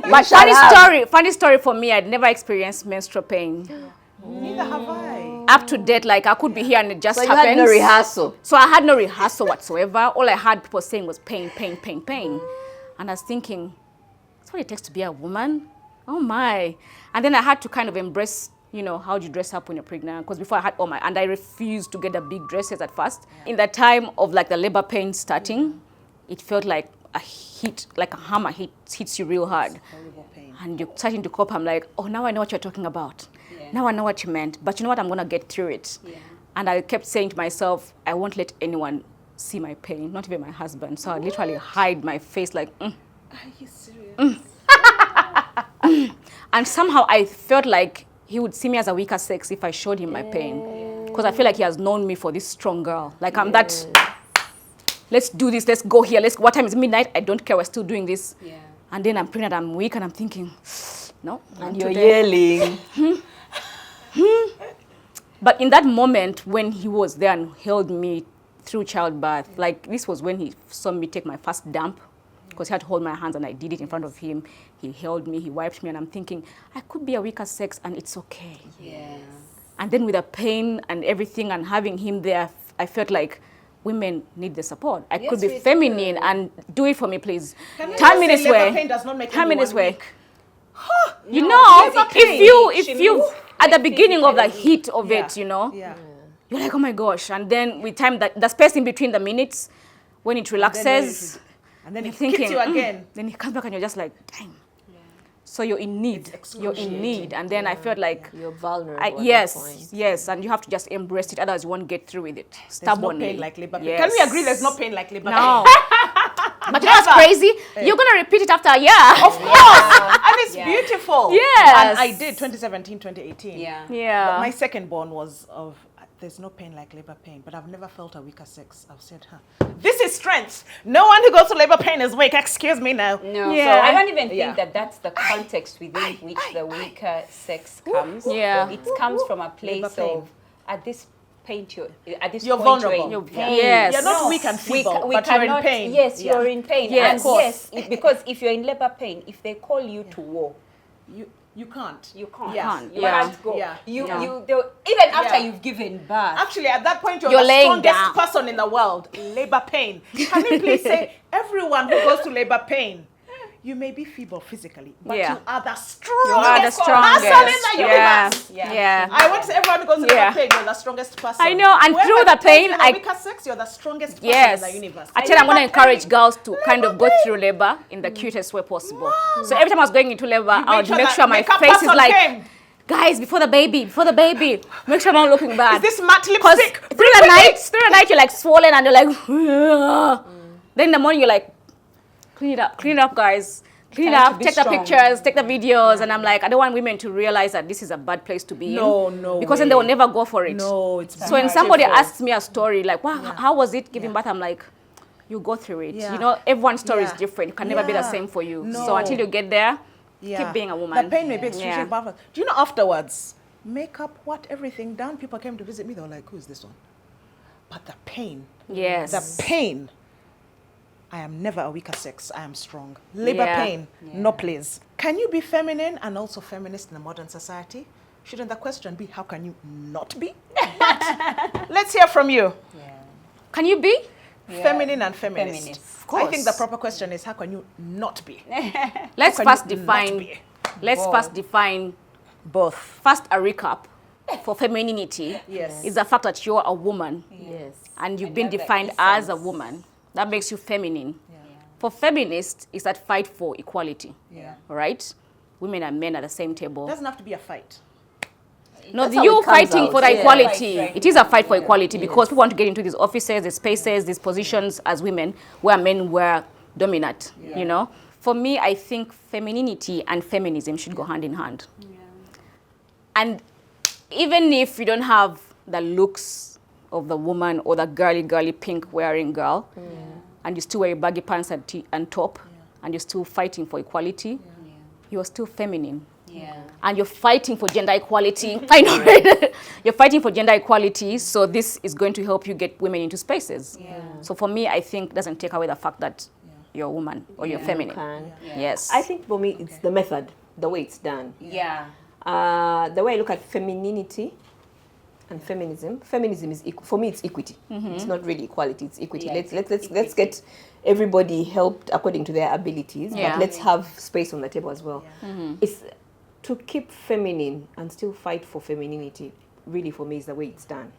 But funny story for me, I'd never experienced menstrual pain. Neither have I. Up to date, like I could be here and it just So you happens. had no rehearsal. So I had no rehearsal whatsoever. All I had people saying was pain, pain, pain, pain. And I was thinking, that's what it takes to be a woman? Oh my. And then I had to kind of embrace you know, how do you dress up when you're pregnant? Because before I had all my, and I refused to get the big dresses at first. In the time of like the labor pain starting, it felt like a hit, like a hammer hits you real hard. Horrible pain. And you're starting to cope. I'm like, oh, now I know what you're talking about. Now I know what you meant. But you know what? I'm going to get through it. And I kept saying to myself, I won't let anyone see my pain, not even my husband. So I literally hide my face like, Are you serious? And somehow I felt like he would see me as a weaker sex if I showed him my pain. Because I feel like he has known me for this strong girl. Like I'm that, let's do this, let's go here. What time is it? Midnight? I don't care, we're still doing this. And then I'm pregnant, I'm weak, and I'm thinking, no. And you're yelling. But in that moment when he was there and held me through childbirth, like this was when he saw me take my first dump, because he had to hold my hands and I did it in front of him. He held me, he wiped me, and I'm thinking, I could be a weaker sex and it's okay. And then with the pain and everything and having him there, I felt like women need the support. I could be feminine and do it for me, please. Turn me this way. Turn me this way. You know, if you at the beginning of the heat of it, you know, you're like, oh my gosh. And then with time, the space in between the minutes, when it relaxes, and then you're it thinking, kicks you again. Then you come back and you're just like, dang. So you're in need. You're in need. And then I felt like, you're vulnerable at that yes, point. yes. And you have to just embrace it. Otherwise, you won't get through with it. There's no Stubbornly. pain like labor pain. Yes. Can we agree there's no pain like labor No. pain? But you know what's crazy? You're going to repeat it after a year. Of course. And it's beautiful. Yes. And I did 2017, 2018. Yeah. But my second born was of, there's no pain like labor pain, but I've never felt a weaker sex. I've said, this is strength. No one who goes to labor pain is weak. Excuse me now. No, Yeah. so I don't even think that that's the context within which the weaker sex comes. Yeah. It comes from a place pain. of, at this point, you're vulnerable. You're in pain. Yes. You're not No, weak and we feeble, we but you're in cannot- pain. Yes, you're in pain. Yes. And Of course. yes, because if you're in labor pain, if they call you to war, You can't. you can't. Yeah. You Yeah. can't go. Yeah. Even after Yeah. you've given birth. Actually, at that point, you're You're the laying strongest down. person in the world. Labor pain. Can you please say, everyone who goes to labor pain, you may be feeble physically, but Yeah. you are the strongest, You are the person in strongest. the Yeah. universe. Yeah. I want everyone who goes to labor pain, you're the strongest person. I know, and Whoever through the tells pain, you I- weaker sex, you're the strongest person Yes. in the universe. I tell you, I'm going to Labor encourage pain. girls to kind of go Labor through labor in the cutest way possible. So every time I was going into labor, I would sure make that sure my makeup face is person like, came. guys, before the baby, make sure I'm not looking bad. Is this matte Because lipstick? through the night you're like swollen and you're like, then in the morning you're like, clean it up, guys. Clean it Time to up, be take the strong. pictures, take the videos, and I'm like, I don't want women to realize that this is a bad place to be No, in. no Because then they will way. never go for it. No, it's So when somebody beautiful. asks me a story like, wow, how was it giving birth? I'm like, you go through it. Yeah. You know, everyone's story is Yeah. different. It can never be the Yeah. same for you. No. So until you get there, Yeah. keep being a woman. The pain may be extremely Yeah. bad. Do you know afterwards, makeup, what, everything done, people came to visit me, they were like, who is this one? But the pain, Yes. the pain, I am never a weaker sex, I am strong. Labor Yeah. pain, no please. Can you be feminine and also feminist in a modern society? Shouldn't the question be, how can you not be? But let's hear from you. Can you be? Feminine and feminist. Feminist. Of course. I think the proper question is, how can you not be? Let's How can first you define. not be? Let's first define. Both. First, a recap for femininity. Yes. Is the fact that you're a woman Yes. and you've And been you have the defined as a essence. woman. That makes you feminine. For feminists, it's that fight for equality. All right? Women and men at the same table. Doesn't have to be a fight. No, That's how you it comes fighting out. for the Yeah. equality. Right. It is a fight for equality because we want to get into these offices, these spaces, these positions as women where men were dominant, you know? For me, I think femininity and feminism should go hand in hand. And even if you don't have the looks of the woman or the girly pink wearing girl, and you still wear baggy pants and top, and you're still fighting for equality, you're still feminine. And you're fighting for gender equality. I know, right? You're fighting for gender equality, so this is going to help you get women into spaces. So for me, I think it doesn't take away the fact that you're a woman or you're feminine. Can. Yes. I think for me, it's the method, the way it's done. The way I look at femininity and feminism. Feminism is for me, it's equity. It's not really equality; it's equity. Yeah, Let's get everybody helped according to their abilities, Yeah. but let's have space on the table as well. It's to keep feminine and still fight for femininity, really for me is the way it's done.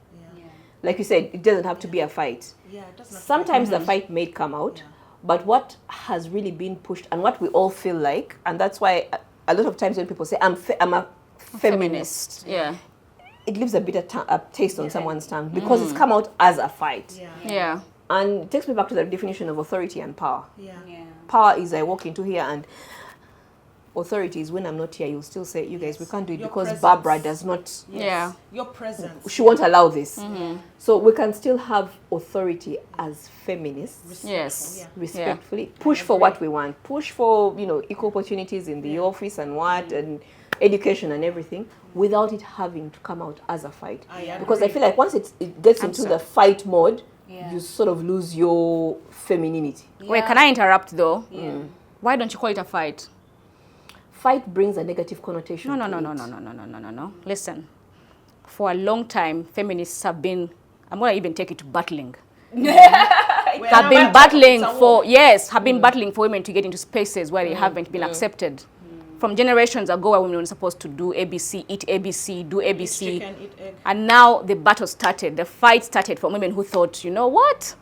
Like you said, it doesn't have to be a fight. Yeah, it doesn't have to be. Sometimes the fight may come out, but what has really been pushed and what we all feel like, and that's why a lot of times when people say, I'm a feminist, Yeah. it leaves a bit of a taste on someone's tongue because it's come out as a fight. Yeah. And it takes me back to the definition of authority and power. Yeah. Power is I walk into here, and authority is when I'm not here, you'll still say, you guys, we can't do it Your because presence. Barbara does not, Yeah. Your presence. she won't allow this. So we can still have authority as feminists. Yes. Yeah. Respectfully push for what we want, push for equal opportunities in the office and and education and everything, without it having to come out as a fight. Because I feel like once it gets into the fight mode, you sort of lose your femininity. Wait, can I interrupt though? Why don't you call it a fight? Fight brings a negative connotation. No. Listen, for a long time, feminists have been, I'm going to even take it to battling. Have been battling for, have been battling for women to get into spaces where they haven't been accepted. From generations ago, where women were supposed to do ABC, eat ABC, do ABC. Eat chicken, eat egg. And now the battle started. The fight started for women who thought, you know what?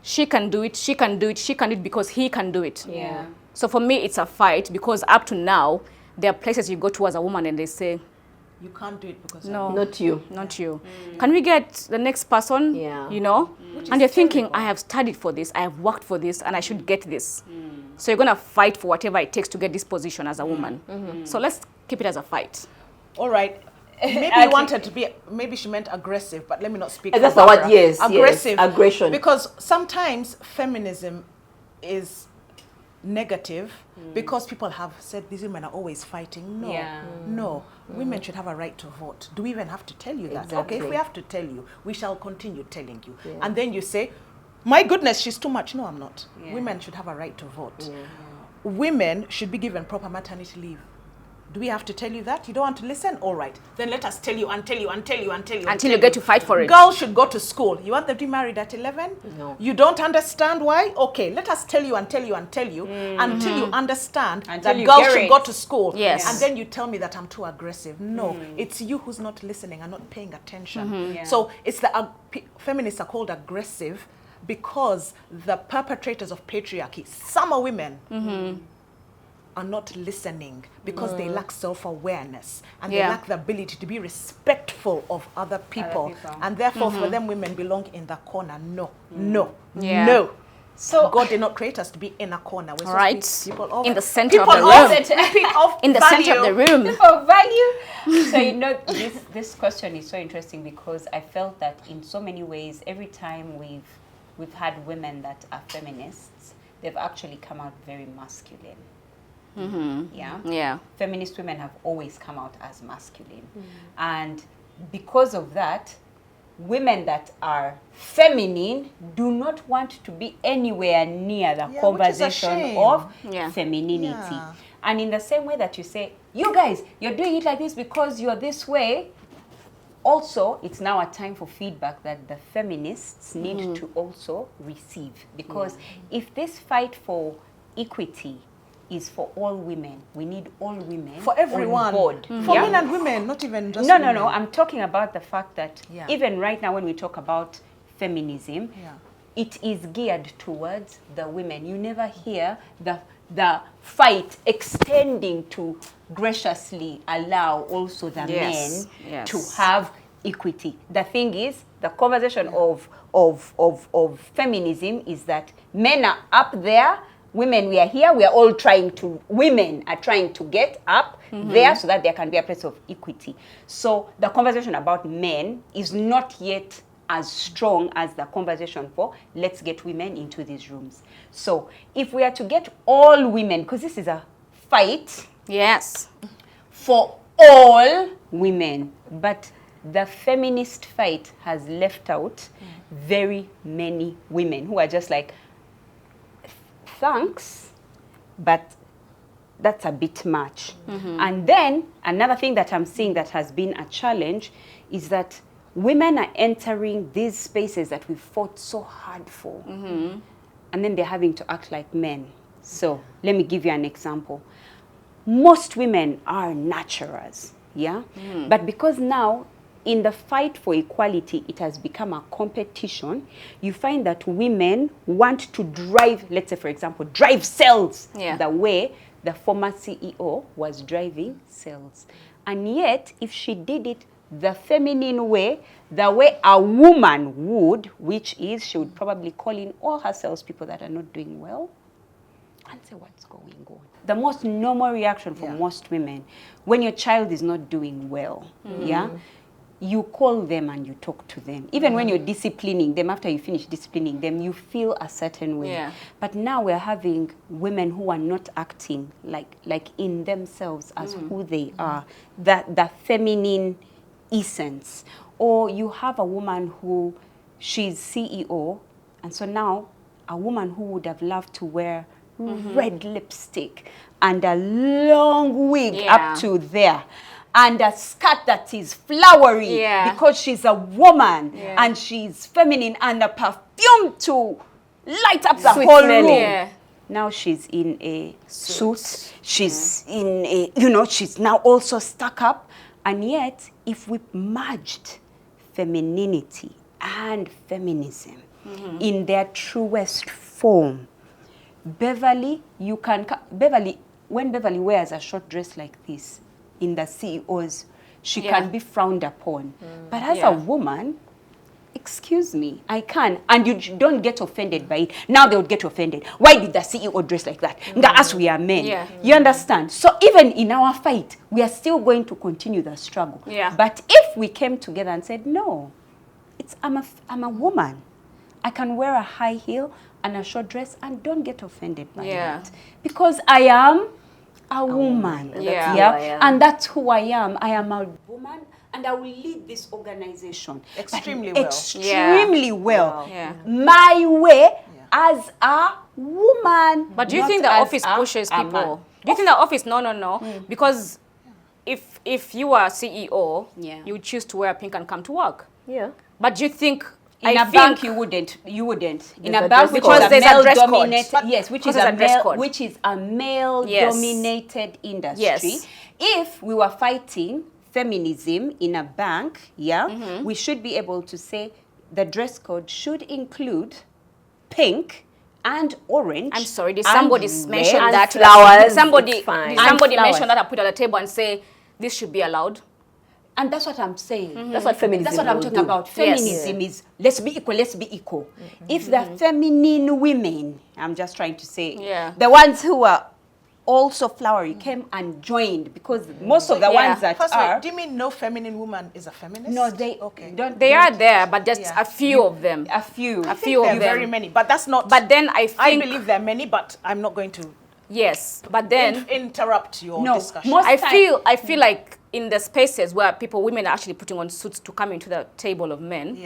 She can do it, she can do it, she can do it because he can do it. Yeah. So for me, it's a fight because up to now, there are places you go to as a woman and they say, You can't do it because no, Not you. not you. Can we get the next person? Yeah. You know? And you're thinking, I have studied for this, I have worked for this, and I should get this. So you're going to fight for whatever it takes to get this position as a woman. So let's keep it as a fight. All right. Maybe you wanted to be, maybe she meant aggressive, but let me not speak for That's the word, Barbara. yes. Aggressive. Yes, aggression. Because sometimes feminism is negative because people have said these women are always fighting. No, no. Women should have a right to vote. Do we even have to tell you that? Exactly. Okay, if we have to tell you, we shall continue telling you. And then you say, my goodness, she's too much. No, I'm not. Women should have a right to vote. Women should be given proper maternity leave. Do we have to tell you that? You don't want to listen? All right. Then let us tell you and tell you and tell you and tell you. Until you get to fight for it. Girls should go to school. You want them to be married at 11? No. You don't understand why? Okay, let us tell you and tell you and tell you until you understand that you girls get should it. go to school. Yes. And then you tell me that I'm too aggressive. No, it's you who's not listening and not paying attention. So it's the feminists are called aggressive because the perpetrators of patriarchy, some are women, are not listening because they lack self-awareness and they lack the ability to be respectful of other people. And therefore, for them, women belong in the corner. No, no, no. So God did not create us to be in a corner. We're supposed to be people of, in the center of people the room. people of In the value. center of the room. For value. So this question is so interesting because I felt that in so many ways, every time we've had women that are feminists, they've actually come out very masculine. Yeah. Feminist women have always come out as masculine. And because of that, women that are feminine do not want to be anywhere near the which is a conversation shame. of Yeah. femininity. Yeah. And in the same way that you say, you guys, you're doing it like this because you're this way, also, it's now a time for feedback that the feminists need to also receive. Because if this fight for equity is for all women, we need all women For everyone. on board. For men and women, not even just No. women. I'm talking about the fact that Yeah. even right now when we talk about feminism, Yeah. it is geared towards the women. You never hear the fight extending to graciously allow also the Yes. men Yes. to have equity. The thing is, the conversation of feminism is that men are up there, women, we are here, we are all women are trying to get up there so that there can be a place of equity. So the conversation about men is not yet as strong as the conversation for let's get women into these rooms. So if we are to get all women, because this is a fight Yes. for all women, but the feminist fight has left out very many women who are just like, thanks, but that's a bit much. And then another thing that I'm seeing that has been a challenge is that women are entering these spaces that we fought so hard for, and then they're having to act like men. So let me give you an example. most women are naturals, yeah? But because now, in the fight for equality, it has become a competition, you find that women want to drive, let's say, for example, drive sales the way the former CEO was driving sales. And yet, if she did it the feminine way, the way a woman would, which is she would probably call in all her salespeople that are not doing well and say what's going on. The most normal reaction for most women, when your child is not doing well, you call them and you talk to them. Even when you're disciplining them, after you finish disciplining them, you feel a certain way. Yeah. But now we're having women who are not acting like in themselves as who they are, the feminine essence. Or you have a woman who, she's CEO, and so now a woman who would have loved to wear red lipstick and a long wig up to there, and a skirt that is flowery because she's a woman and she's feminine, and a perfume to light up the whole room. Yeah. Now she's in a suit. She's in a, you know, she's now also stuck up. And yet, if we merged femininity and feminism in their truest form, Beverly, when Beverly wears a short dress like this, in the CEOs, she can be frowned upon. But as a woman, excuse me, I can. And you don't get offended by it. Now they would get offended. Why did the CEO dress like that? As we are men. You understand? So even in our fight, we are still going to continue the struggle. But if we came together and said, no, I'm a woman. I can wear a high heel and a short dress and don't get offended by it. Because I am a woman. And that's who I am. I am a woman, and I will lead this organization extremely well. My way as a woman. But do you think the office pushes people? Do you think the office? No. Because if you are CEO, you would choose to wear pink and come to work. But do you think in a bank you wouldn't. In a bank because there's a dress code. Yes, which is a male dominated industry. If we were fighting feminism in a bank, we should be able to say the dress code should include pink and orange. I'm sorry, did somebody mention that? Flowers. Did somebody mention that I put on the table and say this should be allowed? And that's what I'm saying. That's what feminism That's what I'm talking about. Feminism is let's be equal. If the feminine women, I'm just trying to say, the ones who are also flowery came and joined, because most of the ones that are... Do you mean no feminine woman is a feminist? No, they They are there, but just a few of them. A few of them. Very many, but that's not... But then I believe there are many, but I'm not going to... Yes, but then... interrupt your discussion. I feel like in the spaces where women are actually putting on suits to come into the table of men,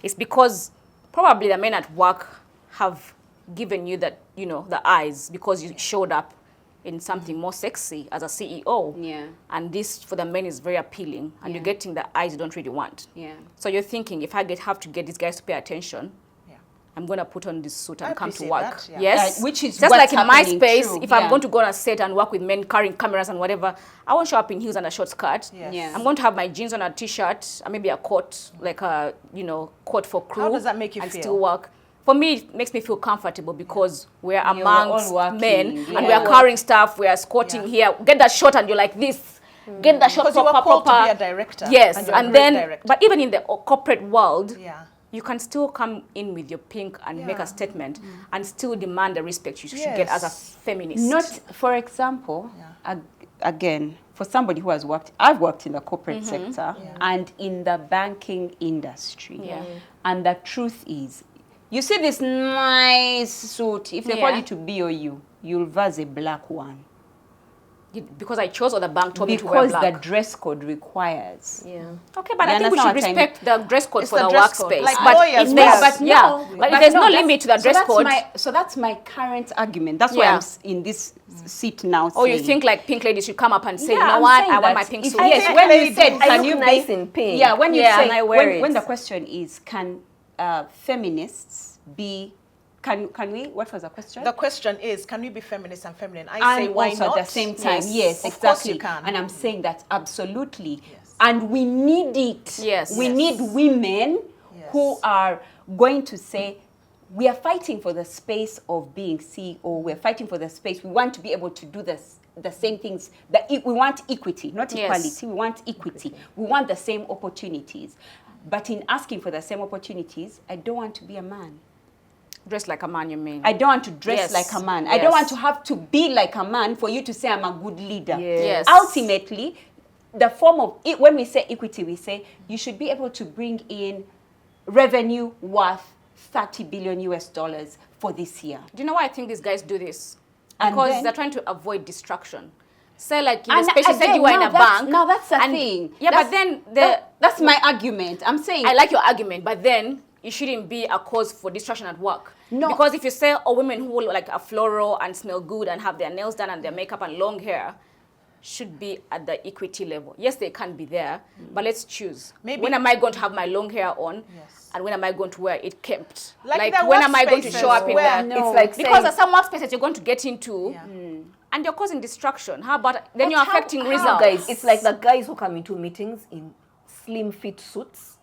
it's because probably the men at work have given you that, the eyes, because you showed up in something more sexy as a CEO. And this for the men is very appealing, and you're getting the eyes you don't really want. So you're thinking, if I have to get these guys to pay attention, I'm going to put on this suit and come to work. That, yes, which is just like in my space. If I'm going to go on a set and work with men carrying cameras and whatever, I won't show up in heels and a short skirt. I'm going to have my jeans on a t-shirt and maybe a coat, like a coat for crew. How does that make you and feel? Still work. For me, it makes me feel comfortable because we're amongst men and we are carrying stuff. We are squatting here. Get that shot and you're like this. Get that shot because you were called to be a director. Yes, and then but even in the corporate world. You can still come in with your pink and make a statement and still demand the respect you should get as a feminist. Not, for example, again, for somebody who has I've worked in the corporate sector and in the banking industry. And the truth is, you see this nice suit, if they call you to BOU, you'll wear a black one. Because I chose, or the bank told me to wear black? Because the dress code requires. Okay, but I think we should respect the dress code for the workspace. Like but if there's no limit to the dress code. So that's my current argument. That's why I'm in this seat now. Oh, you think like pink ladies should come up and say, you know what, I want my pink suit. Yes, when you said, can you nice in pink? Yeah, when you say, and I wear it. When the question is, can feminists can we? What was the question? The question is, can we be feminist and feminine? I And say, why also not? at the same time, yes, Of exactly. course you can. And I'm saying that absolutely. Yes. And we need it. Yes. We Yes. need women Yes. who are going to say, we are fighting for the space of being CEO. We're fighting for the space. We want to be able to do the same things. We want equity, not Yes. equality. We want equity. We want the same opportunities. But in asking for the same opportunities, I don't want to be a man. Dress like a man, you mean? I don't want to dress Yes. like a man. I Yes. don't want to have to be like a man for you to say I'm a good leader. Yes. Ultimately, the form of it, when we say equity, we say you should be able to bring in revenue worth $30 billion US for this year. Do you know why I think these guys do this? And Because then- they're trying to avoid distraction. Say like in And a space, you said again, you were in now a that's- bank. now that's the and- thing. Yeah, That's- but then that's my argument. I'm saying I like your argument, but then it shouldn't be a cause for distraction at work. No. Because if you say, oh, women who look like a floral and smell good and have their nails done and their makeup and long hair should be at the equity level. Yes, they can be there, but let's choose. Maybe- When am I going to have my long hair on? Yes. And when am I going to wear it kept? Like there when were am I going to show up in spaces there? where- It's like Because saying, there's some workspaces you're going to get into Yeah. and you're causing distraction. How about then But you're how- affecting how, results? guys, it's like the guys who come into meetings in slim fit suits.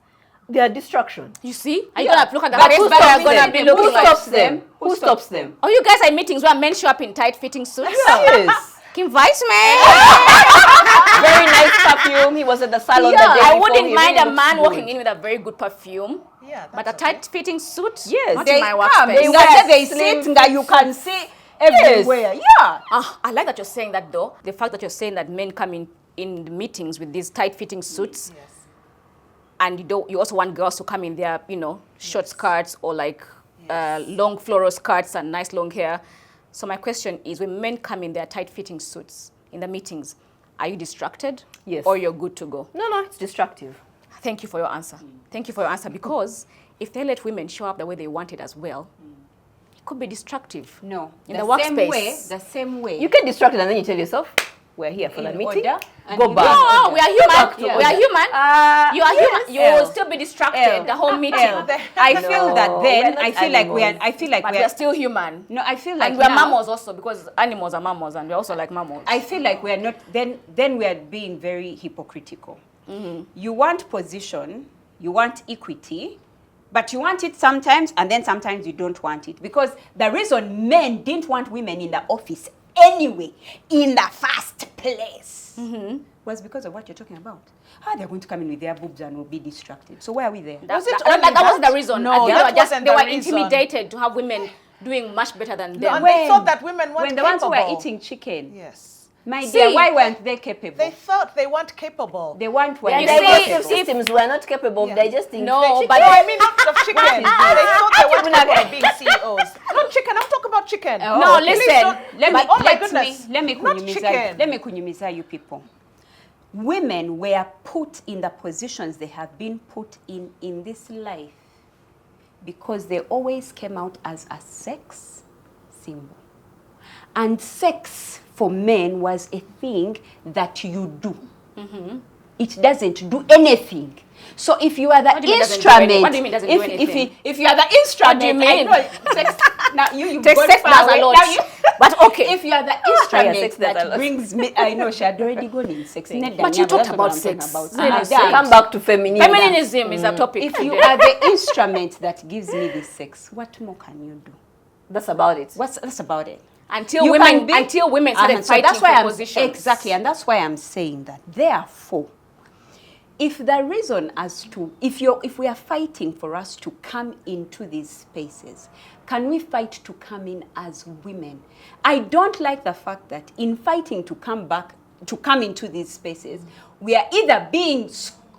They are distraction. You see? Are you Yeah. gonna look at the But face who but stops you're gonna them? be Who looking like stops them? Who stops them? Oh, you guys are in meetings where men show up in tight-fitting suits? Yes. Invite me. Very nice perfume. He was at the salon the day I before. wouldn't He mind really a looks man good. walking in with a very good perfume. Yeah, But a that's okay. tight-fitting suit? Yes. Not they in my come, workspace. they Yes. they sit, that you can see everywhere. Yeah. I like that you're saying that though. The fact that you're saying that men come in the meetings with these tight-fitting suits, Yes. and you also want girls to come in their, short skirts or like long floral skirts and nice long hair. So my question is, when men come in their tight-fitting suits in the meetings, are you distracted? Yes. Or you're good to go? No, it's destructive. Thank you for your answer. Thank you for your answer, because if they let women show up the way they want it as well, it could be destructive. No. In the the same workspace. way, the same way. You get distracted and then you tell yourself, we're here for the In meeting. order, and Go you back. No, we are human. Yeah. We are human. You are human. You L. will still be distracted the whole meeting. I feel that No, then we're not I feel like animals. I feel like But we're still human. no, I feel like And we're now, mammals also, because animals are mammals and we're also like mammals. I feel like we are not then we are being very hypocritical. You want position, you want equity, but you want it sometimes and then sometimes you don't want it, because the reason men didn't want women in the office anyway in the first place was because of what you're talking about. They're going to come in with their boobs and will be distracted. So why are we there? That only wasn't that? the reason. No, I think that wasn't they the were reason. intimidated to have women doing much better than No, them. and they thought that women weren't when the ones who were capable. eating chicken, Yes. my See, dear, why weren't they capable? They thought they weren't capable. They weren't Their You digestive see, systems were not capable Yeah. of digesting. No, Chicken, but no, I mean of chicken. They thought they weren't capable of being CEOs. Not chicken. I'm talking about chicken. Oh, No, okay. listen. Please don't- Let me, oh my let goodness. me, let me Not kunyumiza, chicken. let me kunyumiza you people. Women were put in the positions they have been put in this life because they always came out as a sex symbol. And sex for men was a thing that you do. It doesn't do anything. So if you are the What do you mean doesn't do any- instrument, what do you mean doesn't do anything? if you are the instrument, do you I mean? know sex. Now you've Take gone sex far does a away. lot. Now you- But okay. if you are the higher instrument sex does a that lot. brings me, I know she had already gone in sex. But you talked about sex. Come back to feminism. Feminism is a topic. If you are the instrument that gives me the sex, what more can you do? That's about it. That's about it. until You women can be- started So fighting that's why for I'm positions. exactly, and that's why I'm saying that. Therefore, if the reason as to if we are fighting for us to come into these spaces, can we fight to come in as women? I don't like the fact that in fighting to come into these spaces, we are either being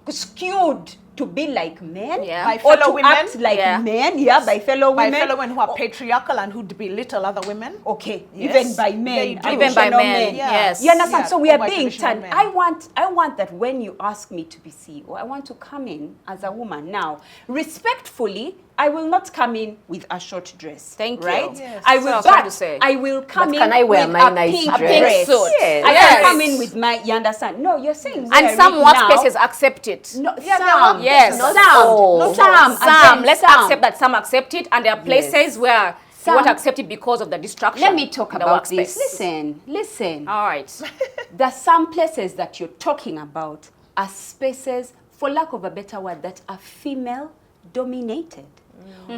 skewed to be like men, Yeah. By or fellow to women? act like Yeah. men, by fellow By women. fellow women who are patriarchal and who belittle other women. Okay, Yes. even by men, They do. Even by traditional men, Yeah. yes. You understand? Yeah, So we or are by being traditional turned. men. I want that when you ask me to be CEO, I want to come in as a woman. Now, respectfully, I will not come in with a short dress. Thank you. Right? Yes. I That's what I will, was trying to but say. I will come But in can I wear with my a nice pink dress? dress. suit. Yes. I Yes. can come in with my. You understand? No, you're saying. wear And some it now. workspaces accept it. No, Yeah, some. Yes. Not Not some. all. Some. Some, Again, let's some. accept that some accept it, and there are places where You won't accept it because of the distraction. Let me talk in the about workspace. this. Listen. All right. There's some places that you're talking about are spaces, for lack of a better word, that are female dominated.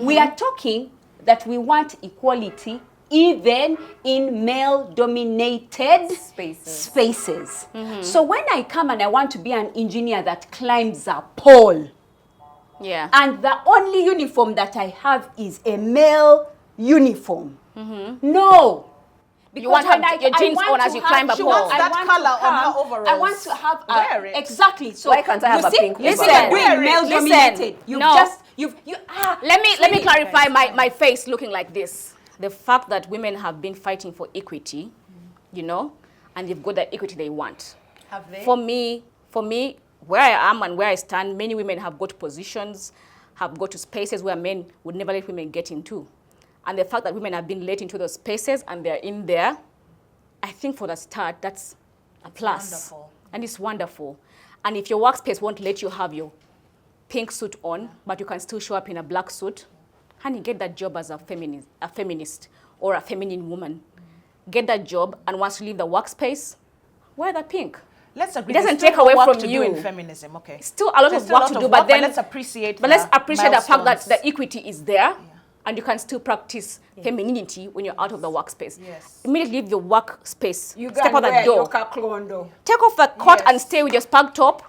We are talking that we want equality even in male dominated spaces. So when I come and I want to be an engineer that climbs a pole, Yeah. and the only uniform that I have is a male uniform. No. You want to have your jeans on as you climb a She pole. wants that color on her overalls. I want to have Wear it. exactly. So Why can't I have a pink You see, overall? you're doing male dominated. Let me clarify my face looking like this. The fact that women have been fighting for equity, you know, and they've got the equity they want. Have they? For me, where I am and where I stand, many women have got positions, have got to spaces where men would never let women get into. And the fact that women have been let into those spaces and they're in there, I think for the start, that's a plus. Wonderful. And it's wonderful. And if your workspace won't let you have your pink suit on, but you can still show up in a black suit, honey, get that job as a feminist or a feminine woman. Get that job, and once you leave the workspace, wear the pink. Let's agree. It doesn't there's take still away work from to you. do in feminism, okay. Still a lot There's of still work to do, but then let's appreciate. the fact that milestones. the equity is there, and you can still practice femininity when you're out of the workspace. Yes. Immediately leave your workspace. You Step out the door. Take off the coat and stay with your spag top.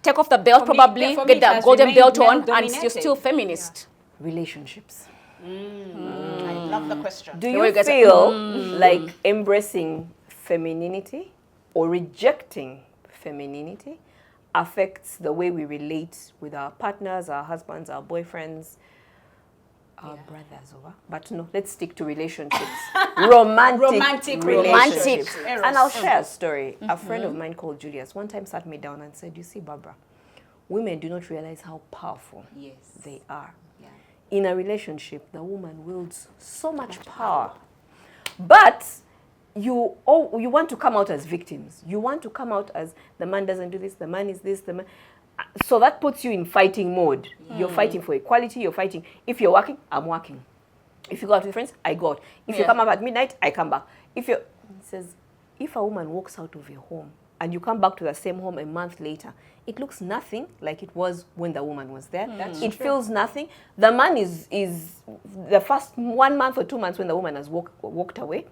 Take off the belt, For me, probably for me, get it the has golden remained belt on, and male-dominated. you're still feminist. Relationships. I love the question. Do The way you you guys are- feel like embracing femininity or rejecting femininity affects the way we relate with our partners, our husbands, our boyfriends, our brothers? But no, let's stick to relationships. Romantic relationships. Eros. And I'll share a story. A friend of mine called Julius one time sat me down and said, you see, Barbara, women do not realize how powerful they are. In a relationship, the woman wields so much power. But you want to come out as victims. You want to come out as the man doesn't do this, the man is this, the man. So that puts you in fighting mode. You're fighting for equality, you're fighting. If you're working, I'm working. If you go out with friends, I go out. If you come up at midnight, I come back. He says, if a woman walks out of your home and you come back to the same home a month later, it looks nothing like it was when the woman was there. It feels nothing. The man is the first 1 month or 2 months when the woman has walked away,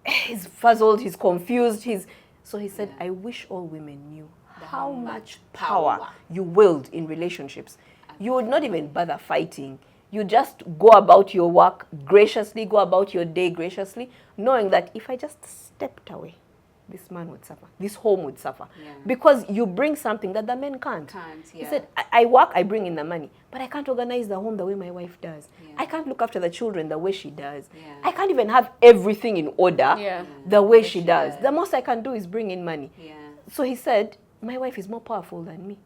he's fuzzled, he's confused. So he said, I wish all women knew how much power you wield in relationships. You would not even bother fighting. You just go about your work graciously, go about your day graciously, knowing that if I just stepped away, this man would suffer, this home would suffer. Because you bring something that the men can't. He said, I work, I bring in the money, but I can't organize the home the way my wife does. I can't look after the children the way she does. I can't even have everything in order the way she does. The most I can do is bring in money. So he said, my wife is more powerful than me.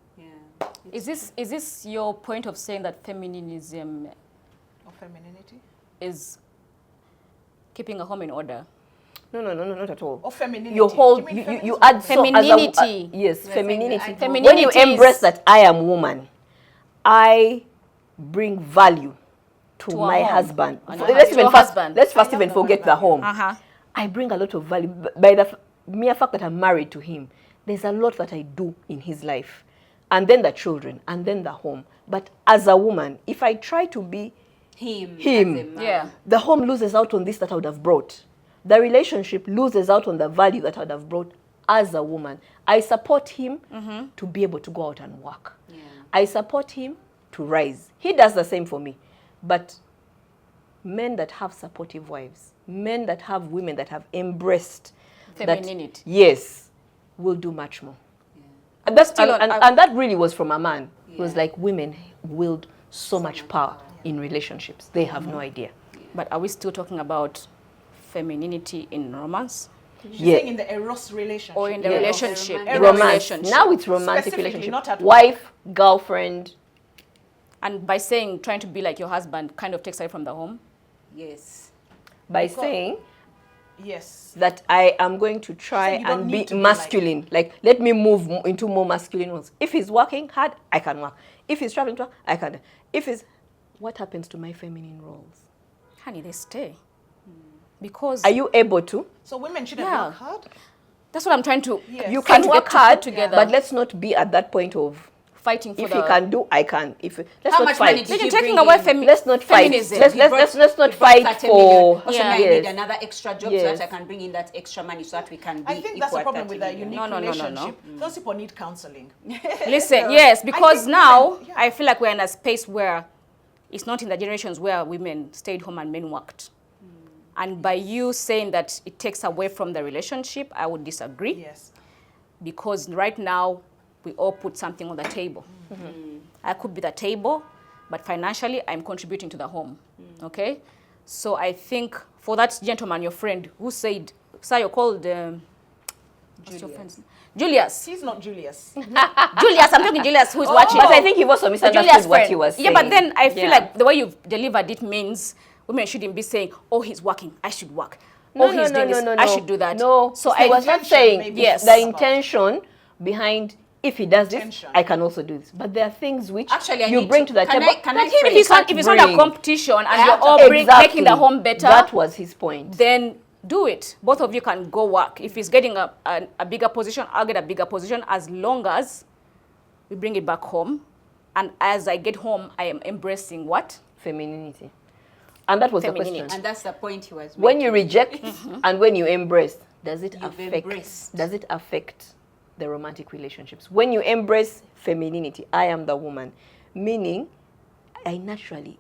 Is this your point of saying that feminism Or femininity? is keeping a home in order? Oh, No, not at all. Or femininity. You hold, Do you mean you feminism? add Femininity. Yes, femininity. Femininity When you is- embrace that I am woman, I bring value to my home. husband. And Let's your even husband. let's first even forget the home. Uh-huh. I bring a lot of value by the mere fact that I'm married to him. There's a lot that I do in his life, and then the children, and then the home. But as a woman, if I try to be Him. Yeah. the home loses out on this that I would have brought. The relationship loses out on the value that I would have brought as a woman. I support him to be able to go out and work. I support him to rise. He does the same for me. But men that have supportive wives, men that have women that have embraced Femininity. yes, will do much more. And, and that really was from a man. It was like women wield so much power in relationships. They have no idea. But are we still talking about femininity in romance? She's Yeah. saying in the Eros relationship. Or in the relationship? romantic. In Romance. relationship. Now it's romantic Specifically, relationship. not at Wife, girlfriend. And by saying trying to be like your husband kind of takes away from the home? Yes. By saying Yes. that I am going to try So you don't and be need to be masculine. Like, let me move into more masculine ones. If he's working hard, I can work. If he's traveling to work, I can. What happens to my feminine roles? honey, they stay. Because Are you able to? So women shouldn't Yeah. work hard? that's what I'm trying to. Yes. You trying can to work get to hard put together. but let's not be at that point of Fighting for if the. he can do, I can. If let's How not much money fight. did You're you taking bring away in? Let's not fight. feminism. Let's not fight 30 for. million. Yeah. I Yes. need another extra job so Yes. that I can bring in that extra money so that we can be I think equal that's the at problem 30 with that million. unique No. relationship. Those people need counseling. Listen, yes, because think now women- yeah. I feel like we're in a space where it's not in the generations where women stayed home and men worked. And by you saying that it takes away from the relationship, I would disagree. Yes. Because right now we all put something on the table. I could be the table, but financially I'm contributing to the home. Okay? So I think for that gentleman, your friend, who said, sir, you're called what's your friend's name? Julius. He's not Julius. Julius, I'm talking Julius who's watching. But I think you've also misunderstood what he was saying. Yeah, but then I feel Yeah. like the way you've delivered it means women shouldn't be saying, oh, he's working, I should work. Oh, he's doing this, I should do that. No, So I was not intention, saying maybe. Yes. the intention behind if he does this, Intention. I can also do this. But there are things which Actually, I you need bring to- to the can table. I- can that I he phrase- if it's not a bring. competition and I you're have to- all making the home better, That was his point. then do it. Both of you can go work. If he's getting a bigger position, I'll get a bigger position, as long as we bring it back home. And as I get home, I am embracing what? Femininity. And that was the Femininity. question. And that's the point he was making. When you reject and when you embrace, does it You've affect? embraced. Does it affect the romantic relationships? When you embrace femininity, I am the woman, meaning I naturally,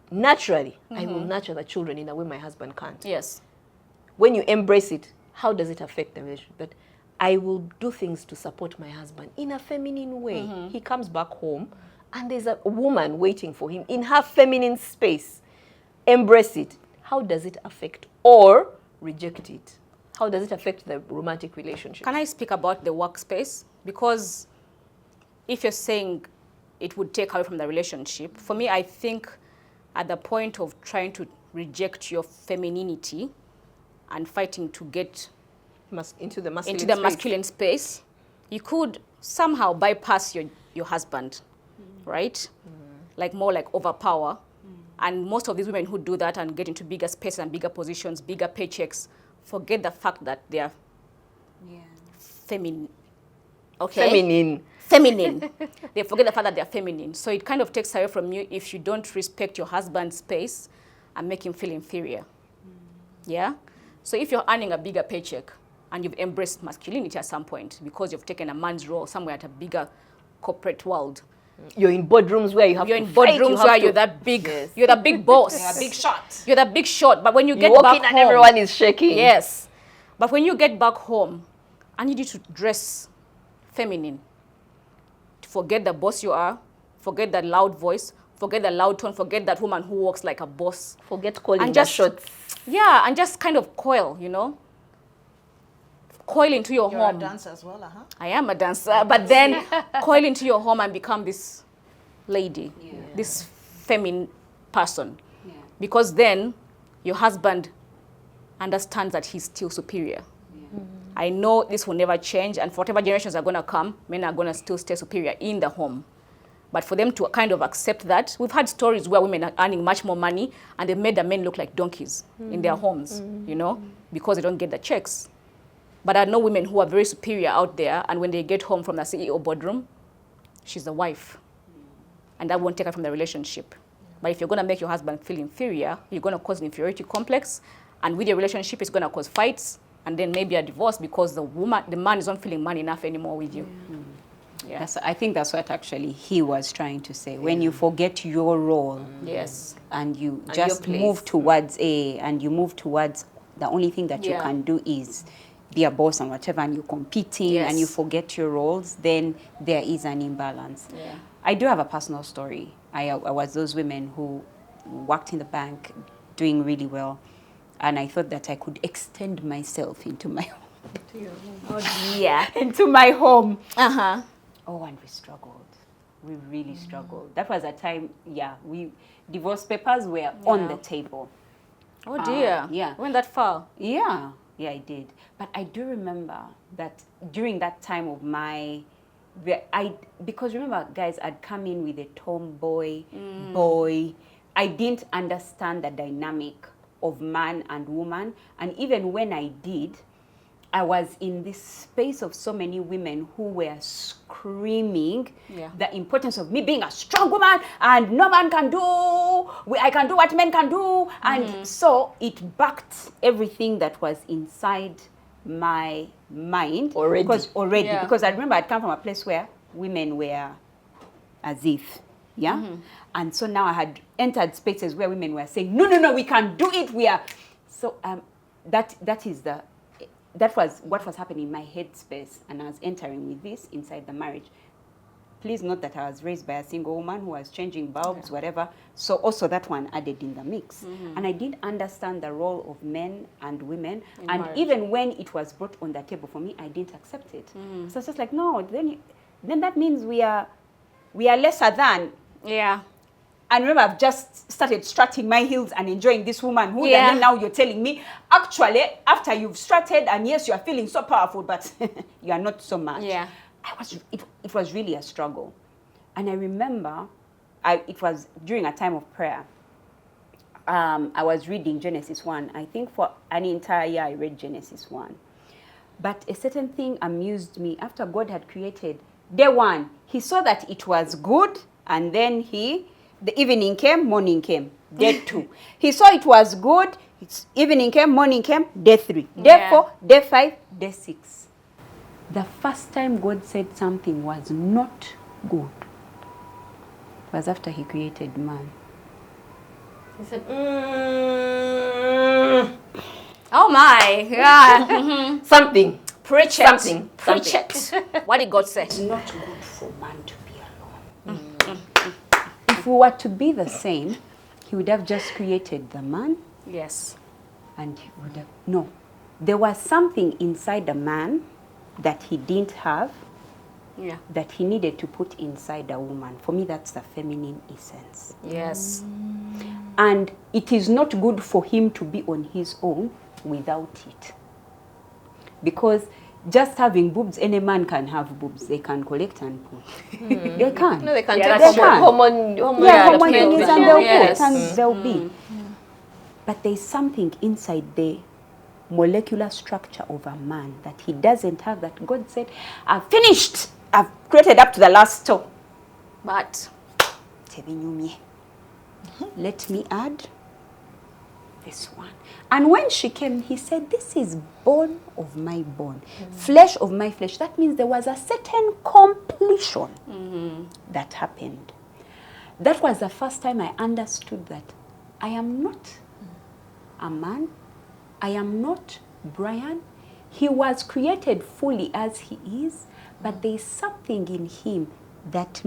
I will nurture the children in a way my husband can't. Yes. When you embrace it, how does it affect the relationship? But I will do things to support my husband in a feminine way. He comes back home and there's a woman waiting for him in her feminine space. Embrace it. How does it affect or reject it? How does it affect the romantic relationship? Can I speak about the workspace? Because if you're saying it would take away from the relationship, for me, I think at the point of trying to reject your femininity and fighting to get Into the masculine into the space. masculine space, you could somehow bypass your husband, right? Like more like overpower. And most of these women who do that and get into bigger spaces and bigger positions, bigger paychecks, forget the fact that they are Yeah. feminine. Okay? Feminine. They forget the fact that they're feminine. So it kind of takes away from you if you don't respect your husband's space and make him feel inferior. Yeah? So if you're earning a bigger paycheck and you've embraced masculinity at some point because you've taken a man's role somewhere at a bigger corporate world, You're in boardrooms where you have you're to in fight, you boardrooms have where to- you're that big, Yes. you're the big boss. Yeah, big shot. You're the big shot. But when you You get walk back in home, and everyone is shaking. yes. But when you get back home, I need you to dress feminine. Forget the boss you are. Forget that loud voice. Forget the loud tone. Forget that woman who walks like a boss. Forget calling And the just- shots. Yeah, and just kind of coil, you know? Coil into your You're home. a dancer as well, I am a dancer, but then coil into your home and become this lady, Yeah. this feminine person. Yeah. Because then your husband understands that he's still superior. I know this will never change, and for whatever generations are going to come, men are going to still stay superior in the home. But for them to kind of accept that, we've had stories where women are earning much more money and they've made the men look like donkeys in their homes, you know, because they don't get the checks. But I know women who are very superior out there, and when they get home from the CEO boardroom, she's the wife. And that won't take her from the relationship. But if you're going to make your husband feel inferior, you're going to cause an inferiority complex, and with your relationship, it's going to cause fights, and then maybe a divorce because the man is not feeling man enough anymore with you. Yeah. I think that's what actually he was trying to say. When you forget your role Yes. and you And just your place. move towards the only thing that you Yeah. can do is be a boss and whatever, and you're competing Yes. and you forget your roles, then there is an imbalance. Yeah. I do have a personal story. I was those women who worked in the bank doing really well, and I thought that I could extend myself into my into my home. Uh-huh. Oh, and we struggled. We really struggled. That was a time, divorce papers were on the table. Oh, dear. yeah. Went that far. Yeah, I did. But I do remember that during that time of because remember, guys, I'd come in with a tomboy boy. I didn't understand the dynamic of man and woman. And even when I did, I was in this space of so many women who were screaming the importance of me being a strong woman and no man can do, I can do what men can do. And so it backed everything that was inside my mind. Because I remember I'd come from a place where women were as if, and so now I had entered spaces where women were saying, no, we can do it, we are. So that was what was happening in my headspace, and I was entering with this inside the marriage. Please note that I was raised by a single woman who was changing bulbs, whatever. So also that one added in the mix. And I did understand the role of men and women. In and marriage. Even when it was brought on the table for me, I didn't accept it. So I was just like, no, then that means we are lesser than. Yeah. And remember, I've just started strutting my heels and enjoying this womanhood. And then now you're telling me, actually, after you've strutted, and yes, you are feeling so powerful, but you are not so much. Yeah. It was really a struggle. And I remember, it was during a time of prayer. I was reading Genesis 1. I think for an entire year, I read Genesis 1. But a certain thing amused me. After God had created, day one, he saw that it was good, and then the evening came, morning came. Day 2. He saw it was good, evening came, morning came. Day 3. Day 4, day 5, day 6. The first time God said something was not good was after he created man. He said, oh my, yeah. Something. Preach it. Something. Preach it. What did God say? It's not good for man to be alone. If we were to be the same, he would have just created the man. Yes. And he would have, no. There was something inside the man that he didn't have, that he needed to put inside a woman. For me, that's the feminine essence. Yes. And it is not good for him to be on his own without it. Because just having boobs, any man can have boobs. They can collect and put. They can. No, they can Yeah, take that's hormone things and they'll Yes. put and they'll be. But there's something inside the molecular structure of a man that he doesn't have, that God said, I've finished. I've created up to the last toe. But let me add this one. And when she came, he said, this is bone of my bone, flesh of my flesh. That means there was a certain completion that happened. That was the first time I understood that I am not a man. I am not Brian. He was created fully as he is, but there is something in him that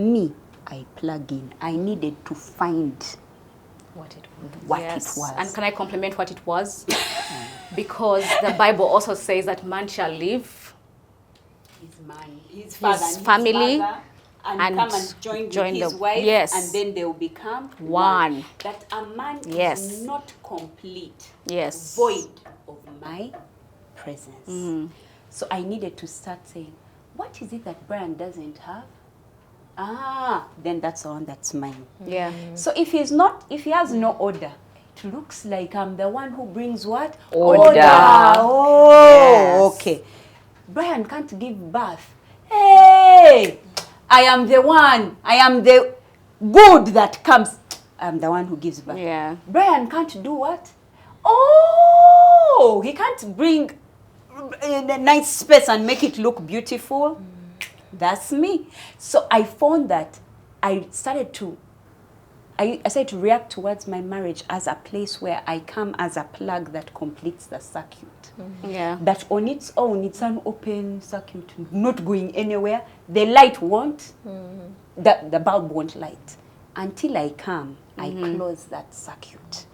I plug in. I needed to find what it was. And can I compliment what it was? Because the Bible also says that man shall leave his family and come and join his wife, and then they will become one. That a man is not complete, void of my presence. So I needed to start saying, what is it that Brian doesn't have? Then that's the one that's mine. Yeah. So if he has no order, it looks like I'm the one who brings what? Order. Oh, okay. Brian can't give birth. Hey, I am the one. I am the good that comes. I'm the one who gives birth. Yeah. Brian can't do what? Oh, he can't bring a nice space and make it look beautiful. That's me. So I found that I started to react towards my marriage as a place where I come as a plug that completes the circuit. Yeah. That on its own, it's an open circuit, not going anywhere. The light won't, the bulb won't light. Until I come, I close that circuit.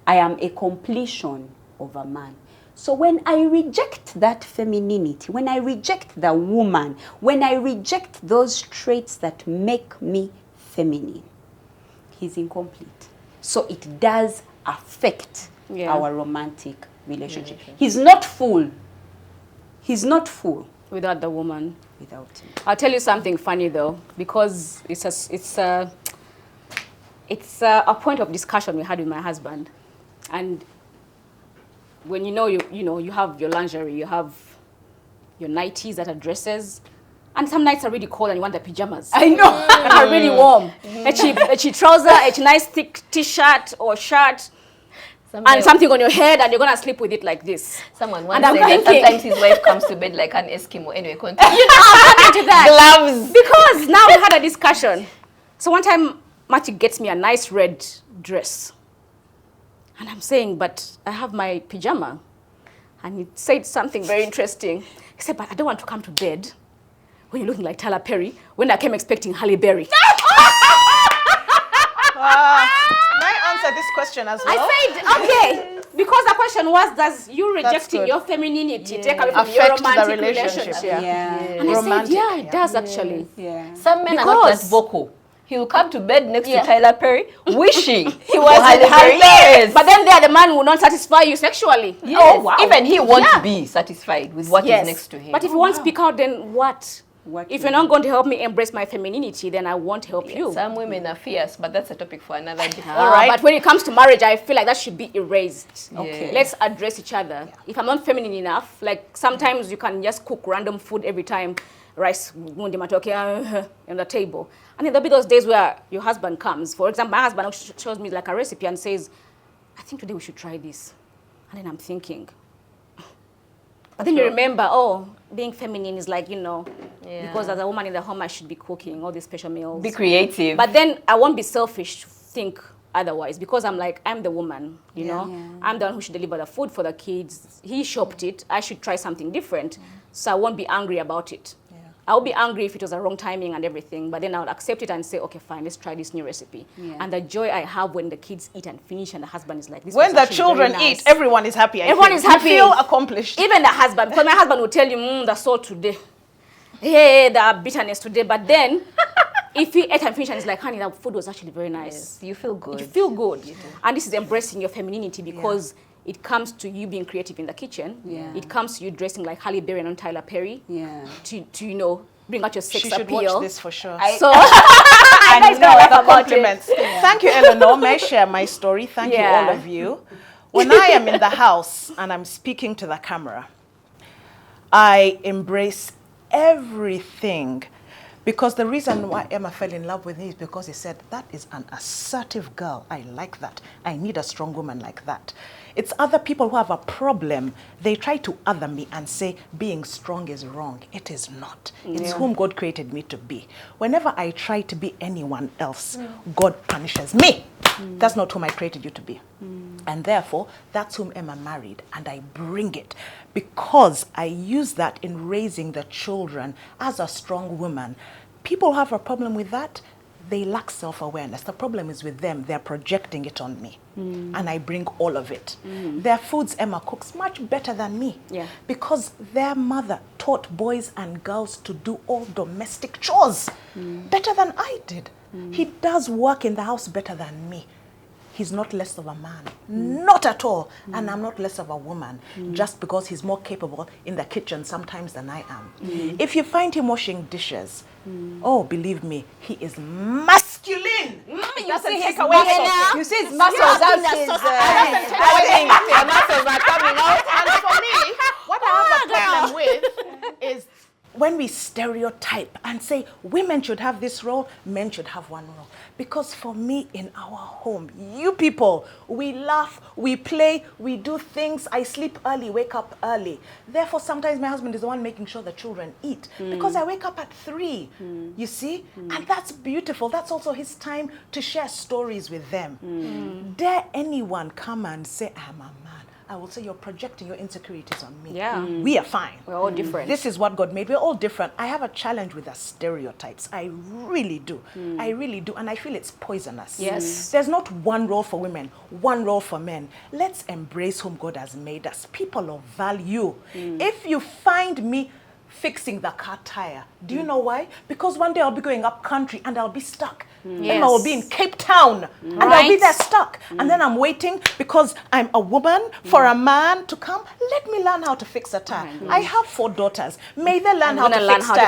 I am a completion of a man. So when I reject that femininity, when I reject the woman, when I reject those traits that make me feminine, he's incomplete. So it does affect our romantic relationship. He's not full. He's not full Without the woman. without him. I'll tell you something funny though, because it's a point of discussion we had with my husband, and when you have your lingerie, you have your nighties that are dresses, and some nights are really cold and you want the pajamas. I know. Are really warm. A cheap trouser, a nice thick t-shirt or shirt, and something on your head, and you're gonna sleep with it like this. Someone And once I'm said that thinking, sometimes his wife comes to bed like an Eskimo. Anyway, continue. I'm coming to that. Gloves. Because now we had a discussion. So one time, Matthew gets me a nice red dress. And I'm saying, but I have my pajama. And he said something very interesting. He said, but I don't want to come to bed when you're looking like Tyler Perry, when I came expecting Halle Berry. May I answer this question as well? I said, okay. Because the question was, does you rejecting good. your femininity take away from your Affect the romantic relationship, relationship? And I Romantic, said, yeah, it does actually. Yeah. Some men are not Because- that vocal. He will come to bed next Yeah. to Tyler Perry, wishing he was in Halle Berry. But then there, the man will not satisfy you sexually. Yes. Oh, wow. Even he won't Yeah. be satisfied with what is next to him. But if you won't speak out, then what? What If you you're not going to help me embrace my femininity, then I won't help you. Some women are fierce, but that's a topic for another day. All right. But when it comes to marriage, I feel like that should be erased. Okay. Let's address each other. If I'm not feminine enough, like sometimes you can just cook random food every time, rice on the table. And then there'll be those days where your husband comes. For example, my husband shows me like a recipe and says, I think today we should try this. And then I'm thinking, but then you remember, oh, being feminine is like, because as a woman in the home, I should be cooking all these special meals. Be creative. But then I won't be selfish to think otherwise, because I'm like, I'm the woman, you know? Yeah. I'm the one who should deliver the food for the kids. He shopped it. I should try something different. So I won't be angry about it. I'll be angry if it was a wrong timing and everything, but then I'll accept it and say, okay, fine, let's try this new recipe. Yeah. And the joy I have when the kids eat and finish and the husband is like, this When was the actually children very nice. eat, everyone is happy. Everyone is happy. You feel accomplished. Even the husband, because my husband will tell you, the salt today. Hey, the bitterness today. But then, if he ate and finished and he's like, honey, that food was actually very nice. you feel good. You feel good. And this is embracing your femininity, because it comes to you being creative in the kitchen. Yeah. It comes to you dressing like Halle Berry and not Tyler Perry. Yeah. To bring out your sex She should appeal. watch this for sure. So, I guys know gonna laugh the about compliments. Thank you, Eleanor. May I share my story? Thank you, all of you. When I am in the house and I'm speaking to the camera, I embrace everything, because the reason why Emma fell in love with me is because he said, that is an assertive girl. I like that. I need a strong woman like that. It's other people who have a problem. They try to other me and say being strong is wrong. It is not. It's whom God created me to be. Whenever I try to be anyone else, God punishes me. That's not whom I created you to be. And therefore, that's whom Emma married. And I bring it because I use that in raising the children as a strong woman. People have a problem with that. They lack self-awareness. The problem is with them. They're projecting it on me. And I bring all of it. Their foods Emma cooks much better than me. Yeah. Because their mother taught boys and girls to do all domestic chores better than I did. He does work in the house better than me. He's not less of a man. Not at all. And I'm not less of a woman just because he's more capable in the kitchen sometimes than I am. If you find him washing dishes, oh, believe me, he is masculine. It doesn't take away something. You see his muscles out. His the muscles are coming out. And for me, what I have a problem with is when we stereotype and say women should have this role, men should have one role. Because for me, in our home, you people, we laugh, we play, we do things. I sleep early, wake up early. Therefore, sometimes my husband is the one making sure the children eat. Because I wake up at 3, you see? And that's beautiful. That's also his time to share stories with them. Dare anyone come and say, I'm a man? I will say you're projecting your insecurities on me. Yeah. We are fine. We're all different. This is what God made. We're all different. I have a challenge with the stereotypes. I really do. I really do. And I feel it's poisonous. Yes. There's not one role for women, one role for men. Let's embrace whom God has made us. People of value. If you find me fixing the car tire, do you know why? Because one day I'll be going up country and I'll be stuck. Emma will be in Cape Town and I'll be there stuck. And then I'm waiting because I'm a woman for a man to come. Let me learn how to fix a tire. I have 4 daughters. May they learn how to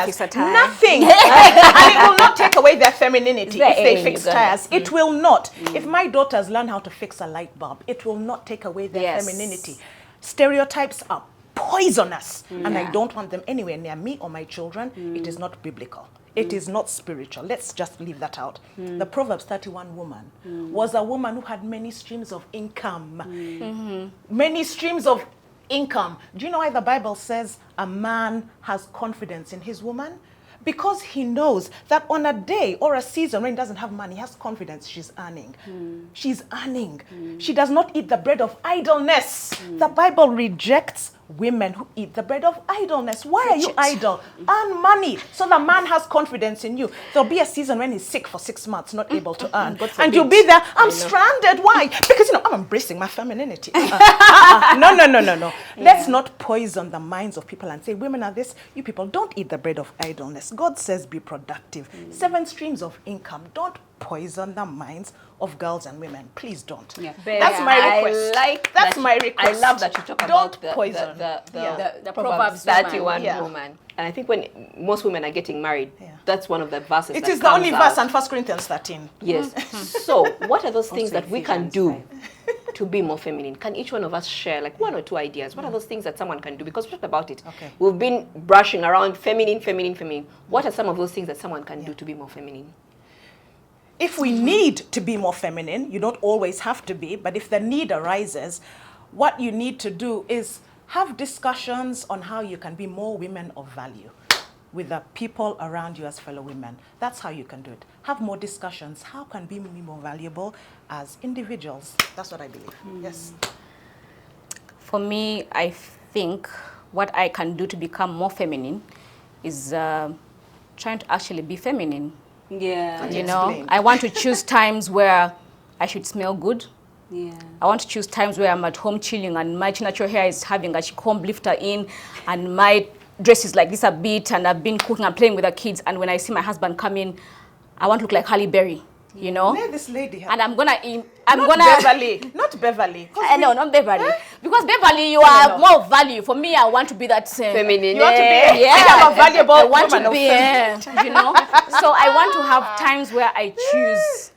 fix tires. Nothing. And it will not take away their femininity if they fix tires. It will not. If my daughters learn how to fix a light bulb, it will not take away their femininity. Stereotypes are poisonous, and I don't want them anywhere near me or my children. It is not biblical. It is not spiritual. Let's just leave that out. The Proverbs 31 woman was a woman who had many streams of income. Many streams of income. Do you know why the Bible says a man has confidence in his woman? Because he knows that on a day or a season when he doesn't have money, he has confidence she's earning. She's earning. She does not eat the bread of idleness. The Bible rejects women who eat the bread of idleness. Why are you idle? Earn money so the man has confidence in you. There'll be a season when he's sick for 6 months, not able to earn. And you'll be there, I'm stranded. Why? Because, I'm embracing my femininity. No. Let's not poison the minds of people and say, women are this. You people don't eat the bread of idleness. God says be productive. 7 streams of income. Don't poison the minds of girls and women. Please don't. That's my request. That's my request. I love that you talk about poison. the Proverbs 31 woman. And I think when most women are getting married, that's one of the verses It that is the only verse in 1 Corinthians 13. Yes. So what are those things that we can do to be more feminine? Can each one of us share like 1 or 2 ideas? What are those things that someone can do? Because we talked about it. Okay. We've been brushing around feminine. What are some of those things that someone can do to be more feminine? If we need to be more feminine, you don't always have to be, but if the need arises, what you need to do is have discussions on how you can be more women of value with the people around you as fellow women. That's how you can do it. Have more discussions. How can we be more valuable as individuals? That's what I believe. Yes. For me, I think what I can do to become more feminine is trying to actually be feminine. Yeah. You know, I want to choose times where I should smell good. Yeah. I want to choose times where I'm at home chilling and my natural hair is having a comb lifter in and my dress is like this a bit and I've been cooking and playing with the kids, and when I see my husband come in, I want to look like Halle Berry, you know? Let this lady and I'm gonna Beverly. Not Beverly. No, not Beverly. Because Beverly, you are more value. For me, I want to be that Feminine. You want to be a valuable I want woman to be, you know? So I want to have times where I choose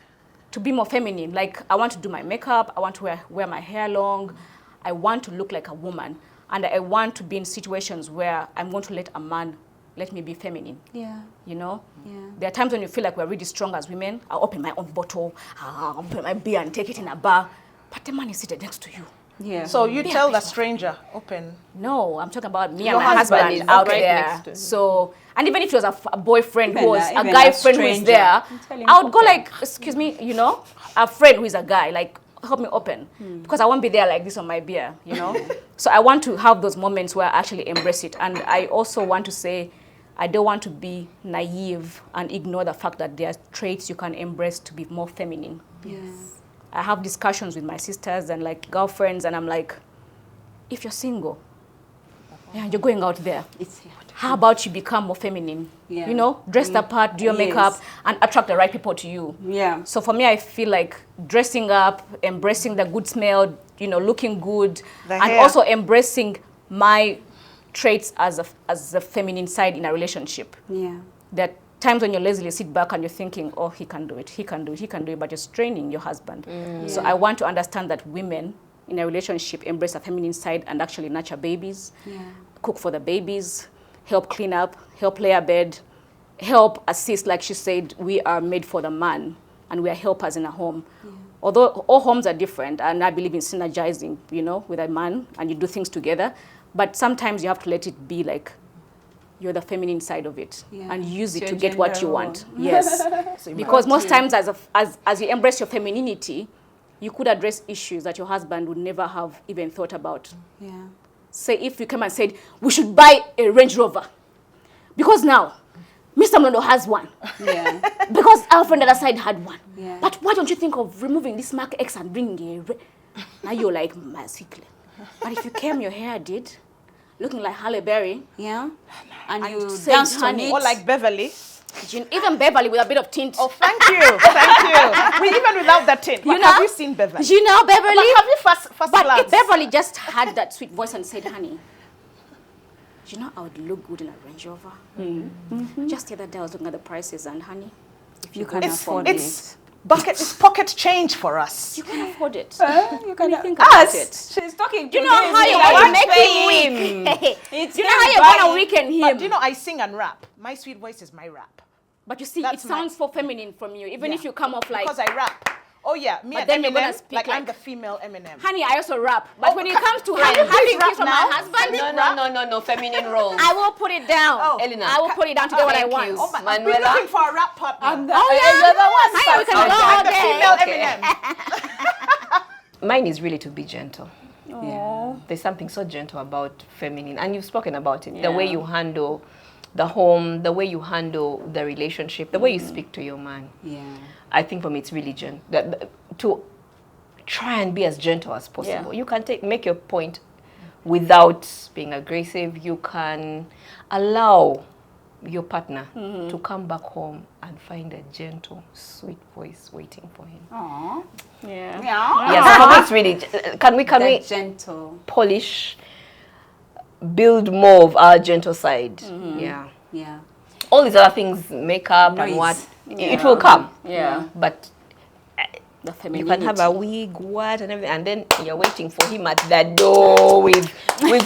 to be more feminine. Like, I want to do my makeup. I want to wear my hair long. I want to look like a woman. And I want to be in situations where I'm going to let a man let me be feminine. Yeah. You know? Yeah. There are times when you feel like we're really strong as women. I'll open my own bottle, I'll open my beer and take it in a bar. But the man is seated next to you. Yeah. So you tell the stranger, open. No, I'm talking about me Your and my husband is out right there. next to him. So, and even if it was a boyfriend who Even was a- a even guy a friend who is stranger. there, Tell him I would go open. like, excuse me, you know, a friend who is a guy, like, help me open. Because I won't be there like this on my beer, you know. So I want to have those moments where I actually embrace it. And I also want to say, I don't want to be naive and ignore the fact that there are traits you can embrace to be more feminine. Yes. I have discussions with my sisters and like girlfriends, and I'm like, if you're single, you're going out there, It's here. how about you become more feminine? Yeah. You know, dress the part, do your Yes. makeup, and attract the right people to you. Yeah. So for me, I feel like dressing up, embracing the good smell, you know, looking good, The and hair. also embracing my traits as a feminine side in a relationship. Yeah. There are times when you lazily sit back and you're thinking, oh, he can do it, he can do it, but you're straining your husband. So I want to understand that women in a relationship embrace a feminine side and actually nurture babies, cook for the babies, help clean up, help lay a bed, help assist. Like she said, we are made for the man and we are helpers in a home. Although all homes are different, and I believe in synergizing, you know, with a man, and you do things together, but sometimes you have to let it be like you're the feminine side of it and use it It's to your get what gender you role. want. Yes. Because most times as you embrace your femininity, you could address issues that your husband would never have even thought about. Yeah. Say if you come and said, we should buy a Range Rover, because now Mr. Mlondo has one, Yeah. because our friend on the other side had one. Yeah. But why don't you think of removing this Mark X and bringing now you're like, Masikle. But if you came your hair did, looking like Halle Berry, Yeah. And you said, danced on honey, it. Or like Beverly. even Beverly with a bit of tint. Oh, thank you. Thank you. Even without that tint. But know? have you seen Beverly? You know Beverly? But have you first But glance? if Beverly just had that sweet voice and said, honey, you know I would look good in a Range Rover. Just the other day I was looking at the prices, and honey, if you can It's afford it's bucket is pocket change for us. You can afford it. You can think about us. it. She's talking. Do you know how you're going to make him? It's Do you know how you're going to weaken him? But do you know I sing and rap? My sweet voice is my rap. But you see, That's it sounds so feminine from you, even if you come off like... Because I rap. Oh yeah, me But and then you're gonna Eminem, speak I'm like- the female Eminem. Honey, I also rap. But Oh, when it can- comes to can you having please kids from rap my now? husband, No, feminine roles. I will put it down. Oh. Eleanor. I will put it down to get what I Thank want. you. Oh my, I've been Manuela? looking for a rap partner. Oh, yeah? You're the one. Honey, we can go all I'm the day. female Eminem. Mine is really to be gentle. Yeah. There's something so gentle about feminine, and you've spoken about it. The way Yeah. you handle the home, the way you handle the relationship, the way you speak to your man. Yeah. I think for me it's really gentle. To try and be as gentle as possible. Yeah. You can make your point without being aggressive. You can allow your partner to come back home and find a gentle, sweet voice waiting for him. Aww. Yeah. Yeah. Yes, for me it's really. Can we Gentle. polish, build more of our gentle side? Yeah. Yeah. All these other things, makeup Noise. and what, it will come. Yeah. But The you femininity. can have a wig, what, and everything, and then you're waiting for him at the door with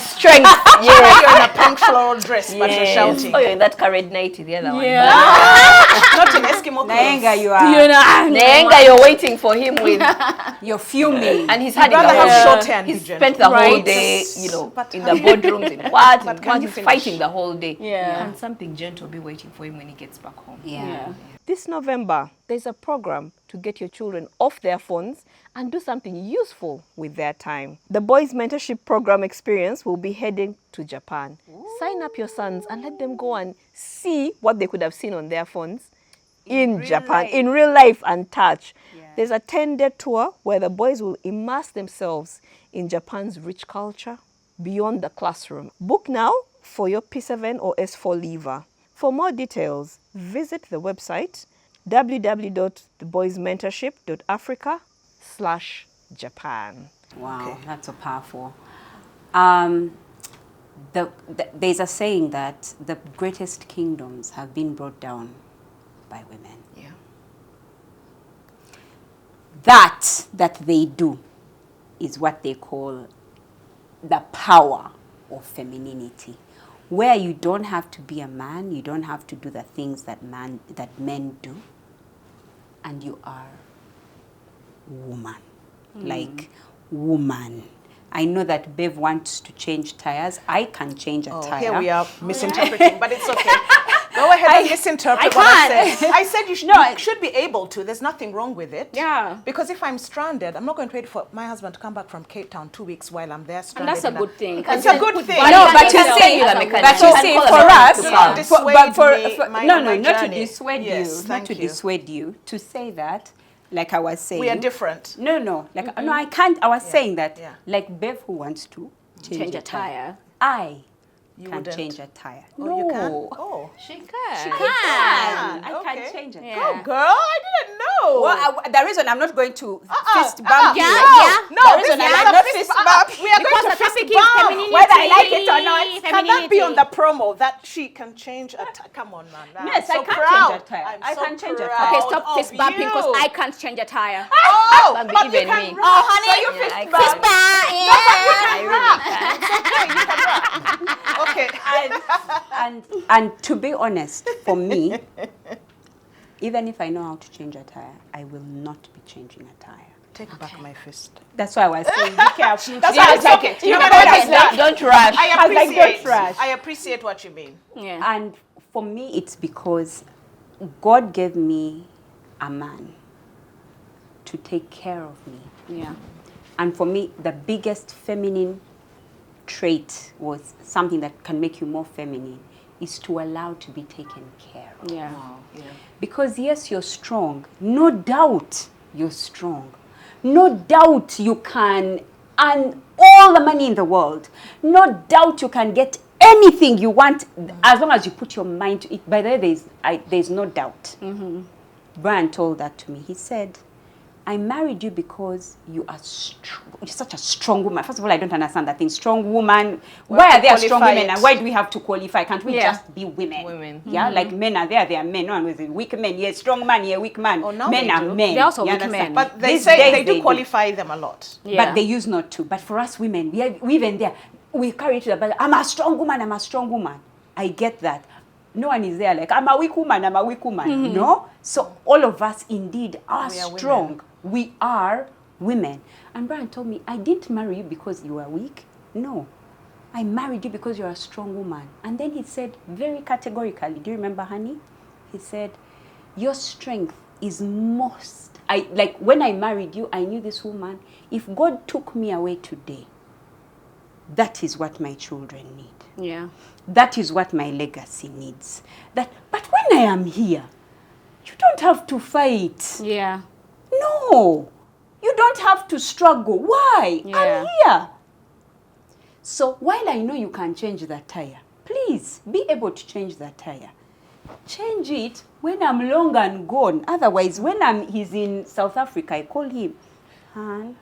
strength. You're in a pink floral dress, but you're shouting. Oh, you're in that carried nighty, the other one. Not in Eskimo clothes. Naenga, you You are. know. Nenga, you're waiting for him with, You're fuming. and he's had it rather the have whole short hair and He's be gentle. spent the whole Right. day, But in the boardrooms, in what, But in can what, you he's finish? fighting the whole day. Yeah. Can something gentle be waiting for him when he gets back home? Yeah. This November, there's a program to get your children off their phones and do something useful with their time. The Boys Mentorship Program Experience will be heading to Japan. Sign up your sons and let them go and see what they could have seen on their phones in Japan, in real life and touch. There's a 10-day tour where the boys will immerse themselves in Japan's rich culture beyond the classroom. Book now for your P7 or S4 leaver. For more details, visit the website www.theboysmentorship.africa/Japan. Wow, that's so powerful. There's a saying that the greatest kingdoms have been brought down by women. Yeah. That they do is what they call the power of femininity, where you don't have to be a man, you don't have to do the things that men do, and you are woman, like woman. I know that Bev wants to change tires. I can change a tire. Here we are misinterpreting, but it's okay. Go ahead and misinterpret what I said. I said you should be able to. There's nothing wrong with it. Yeah. Because if I'm stranded, I'm not going to wait for my husband to come back from Cape Town 2 weeks while I'm there And stranded. that's a good thing. It's a good thing. No, but you can see, be a mechanic. but you You can see, call for a mechanic us, to come. not to journey. dissuade Yes, you, not thank to you. dissuade you, to say that, like I was saying. We are different. No, no, like no, I can't. I was saying that, yeah. like Bev, who wants to Change a tire. I You can wouldn't. change a tire. Oh, you can? No. Oh. She can. I Okay. can change a Yeah. tire. Oh, girl, I didn't know. Well, the reason I'm not going to fist bump you. Yeah, No, The this reason is I not like a not fist fist bump. bump. We are Because going to the fist topic is bump. femininity. Whether I like it or not. Can that be on the promo that she can change a tire? Come on, man. Yes, I'm I so can proud. change a tire. I'm I so can change a tire. proud Okay, stop of fist bumping because you. I can't change a tire. Oh, Can be but you even can me. rap. Oh, honey. So you Yeah, fist I bump. can. Okay. And to be honest, for me, even if I know how to change a tire, I will not be changing a tire. Take back my fist. That's why I was saying, be careful. That's Yeah, why it's it's okay. okay. You You know know what what I mean? Don't rush. I appreciate. trash. I appreciate what you mean. Yeah. And for me, it's because God gave me a man to take care of me. Yeah. And for me, the biggest feminine trait was something that can make you more feminine is to allow to be taken care of. Yeah. Because yes, you're strong. No doubt you're strong. No doubt you can earn all the money in the world. No doubt you can get anything you want as long as you put your mind to it. By the way, there's no doubt. Brian told that to me. He said, I married you because you are you're such a strong woman. First of all, I don't understand that thing. Strong woman. Why are there strong women and why do we have to qualify? Can't we just be women? Yeah, like men are there, they are men. No one was weak men. Yeah, strong man, yeah, weak man. Oh, now men are men. They're also weak men. But they say they do qualify them a lot. Yeah. But they use not to. But for us women, we even there, we carry it to the back. I'm a strong woman, I'm a strong woman. I get that. No one is there like, I'm a weak woman, I'm a weak woman. No? So all of us indeed are strong. Women. We are women. And Brian told me, I didn't marry you because you were weak. No. I married you because you're a strong woman. And then he said very categorically, do you remember, honey? He said, your strength is most... like when I married you, I knew this woman, if God took me away today, that is what my children need. Yeah. That is what my legacy needs. But when I am here, you don't have to fight. Yeah. No. You don't have to struggle. Why? Yeah. I'm here. So while I know you can change that tire, please be able to change that tire. Change it when I'm long and gone. Otherwise, when he's in South Africa, I call him. Han,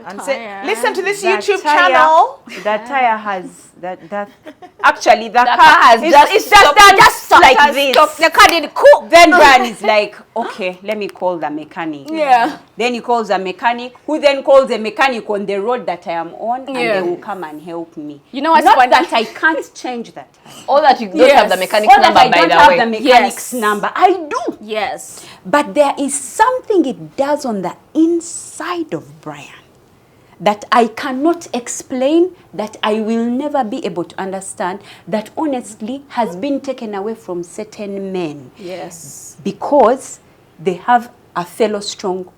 and say, listen to this that YouTube tire, channel. That tire has that. Actually, the car has just like this. The car did cool. Then Brian is like, okay, let me call the mechanic. Yeah. Then he calls the mechanic, who then calls the mechanic on the road that I am on, and they will come and help me. You know what's Not funny? that I can't change that. All that you don't have the mechanic's Or that number, I by don't the have way. the mechanic's number. I do. Yes. But there is something it does on the inside of Brian that I cannot explain, that I will never be able to understand, that honestly has been taken away from certain men. Yes. Because they have a fellow strong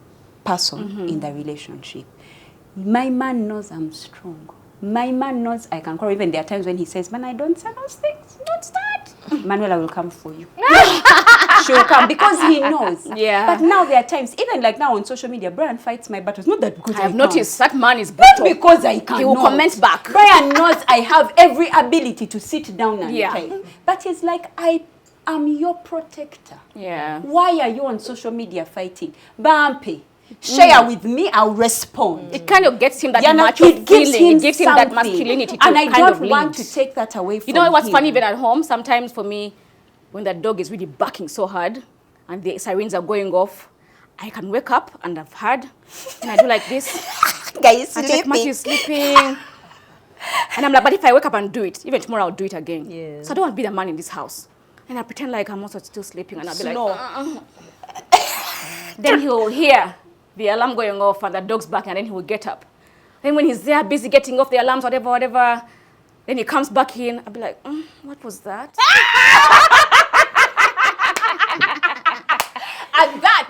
person in the relationship. My man knows I'm strong. My man knows I can call. Even there are times when he says, man, I don't say those things. Don't start. Manuela will come for you. She'll come because he knows. Yeah. But now there are times, even like now on social media, Brian fights my battles. Not that because I have can't. noticed that man is Not brutal. because I cannot. He will comment back. Brian knows I have every ability to sit down and Yeah. type. But it's like, I am your protector. Yeah. Why are you on social media fighting? Bumpy. Share with me, I'll respond. It kind of gets him that Yeah, no, macho it gives feeling. him It gives him that something. masculinity to And I kind of don't want lead. to take that away from You know what's him. funny even at home? Sometimes for me, when the dog is really barking so hard and the sirens are going off, I can wake up and I've heard, and I do like this. Guys, I like, Matthew's sleeping. And I'm like, but if I wake up and do it, even tomorrow I'll do it again. Yeah. So I don't want to be the man in this house. And I pretend like I'm also still sleeping, and I'll be like, Then he'll hear the alarm going off and the dog's barking, and then he will get up. Then when he's there busy getting off the alarms, whatever, then he comes back in. I'll be like, what was that? And that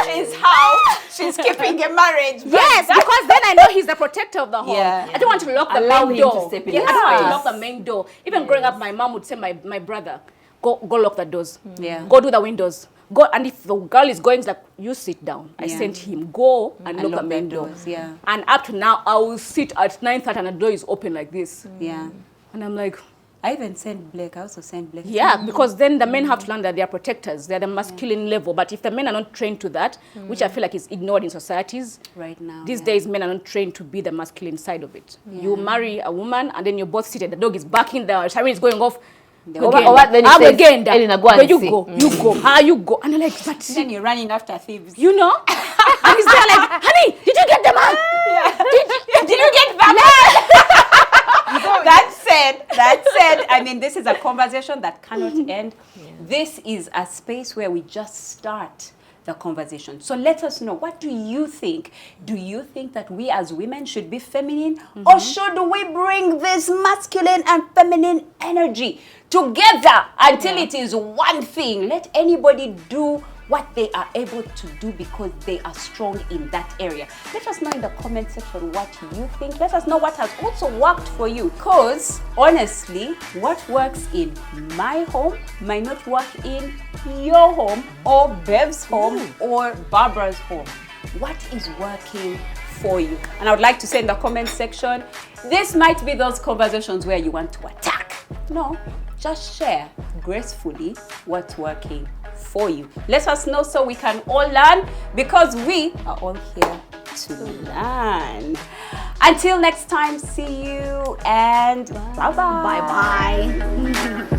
is how she's keeping a marriage. Yes, because then I know he's the protector of the home. Yeah. I don't want to lock the Allow main him to door. step in I the don't want to space. lock the main door. Even growing up, my mom would say, my brother, go lock the doors. Yeah. Go do the windows. Go, and if the girl is going, it's like, you sit down. I Yeah. sent him, go and And lock the lock the main door. doors, yeah. And up to now, I will sit at 9:30 and the door is open like this. Yeah. And I'm like, I even sent Blake. I also sent Blake. yeah, because then the men have to learn that they are protectors. They're the masculine level. But if the men are not trained to that, which I feel like is ignored in societies, Right now. these yeah. days men are not trained to be the masculine side of it. You marry a woman and then you're both seated. The dog is barking, the siren is going off. Or what then he says, Agenda. Eleanor, go and you see. go, you go, you go. And I'm like, but Then you're running after thieves. you know? And he's there like, honey, did you get the man? Did you get that? That said, I mean, this is a conversation that cannot end. This is a space where we just start the conversation. So let us know, what do you think? Do you think that we as women should be feminine? Or should we bring this masculine and feminine energy together until it is one thing? Let anybody do what they are able to do because they are strong in that area. Let us know in the comment section what you think. Let us know what has also worked for you. Because honestly, what works in my home might not work in your home or Bev's home or Barbara's home. What is working for you? And I would like to say in the comment section, this might be those conversations where you want to attack. No, just share gracefully what's working for you. Let us know so we can all learn, because we are all here to learn. Until next time, see you and bye-bye. Bye-bye.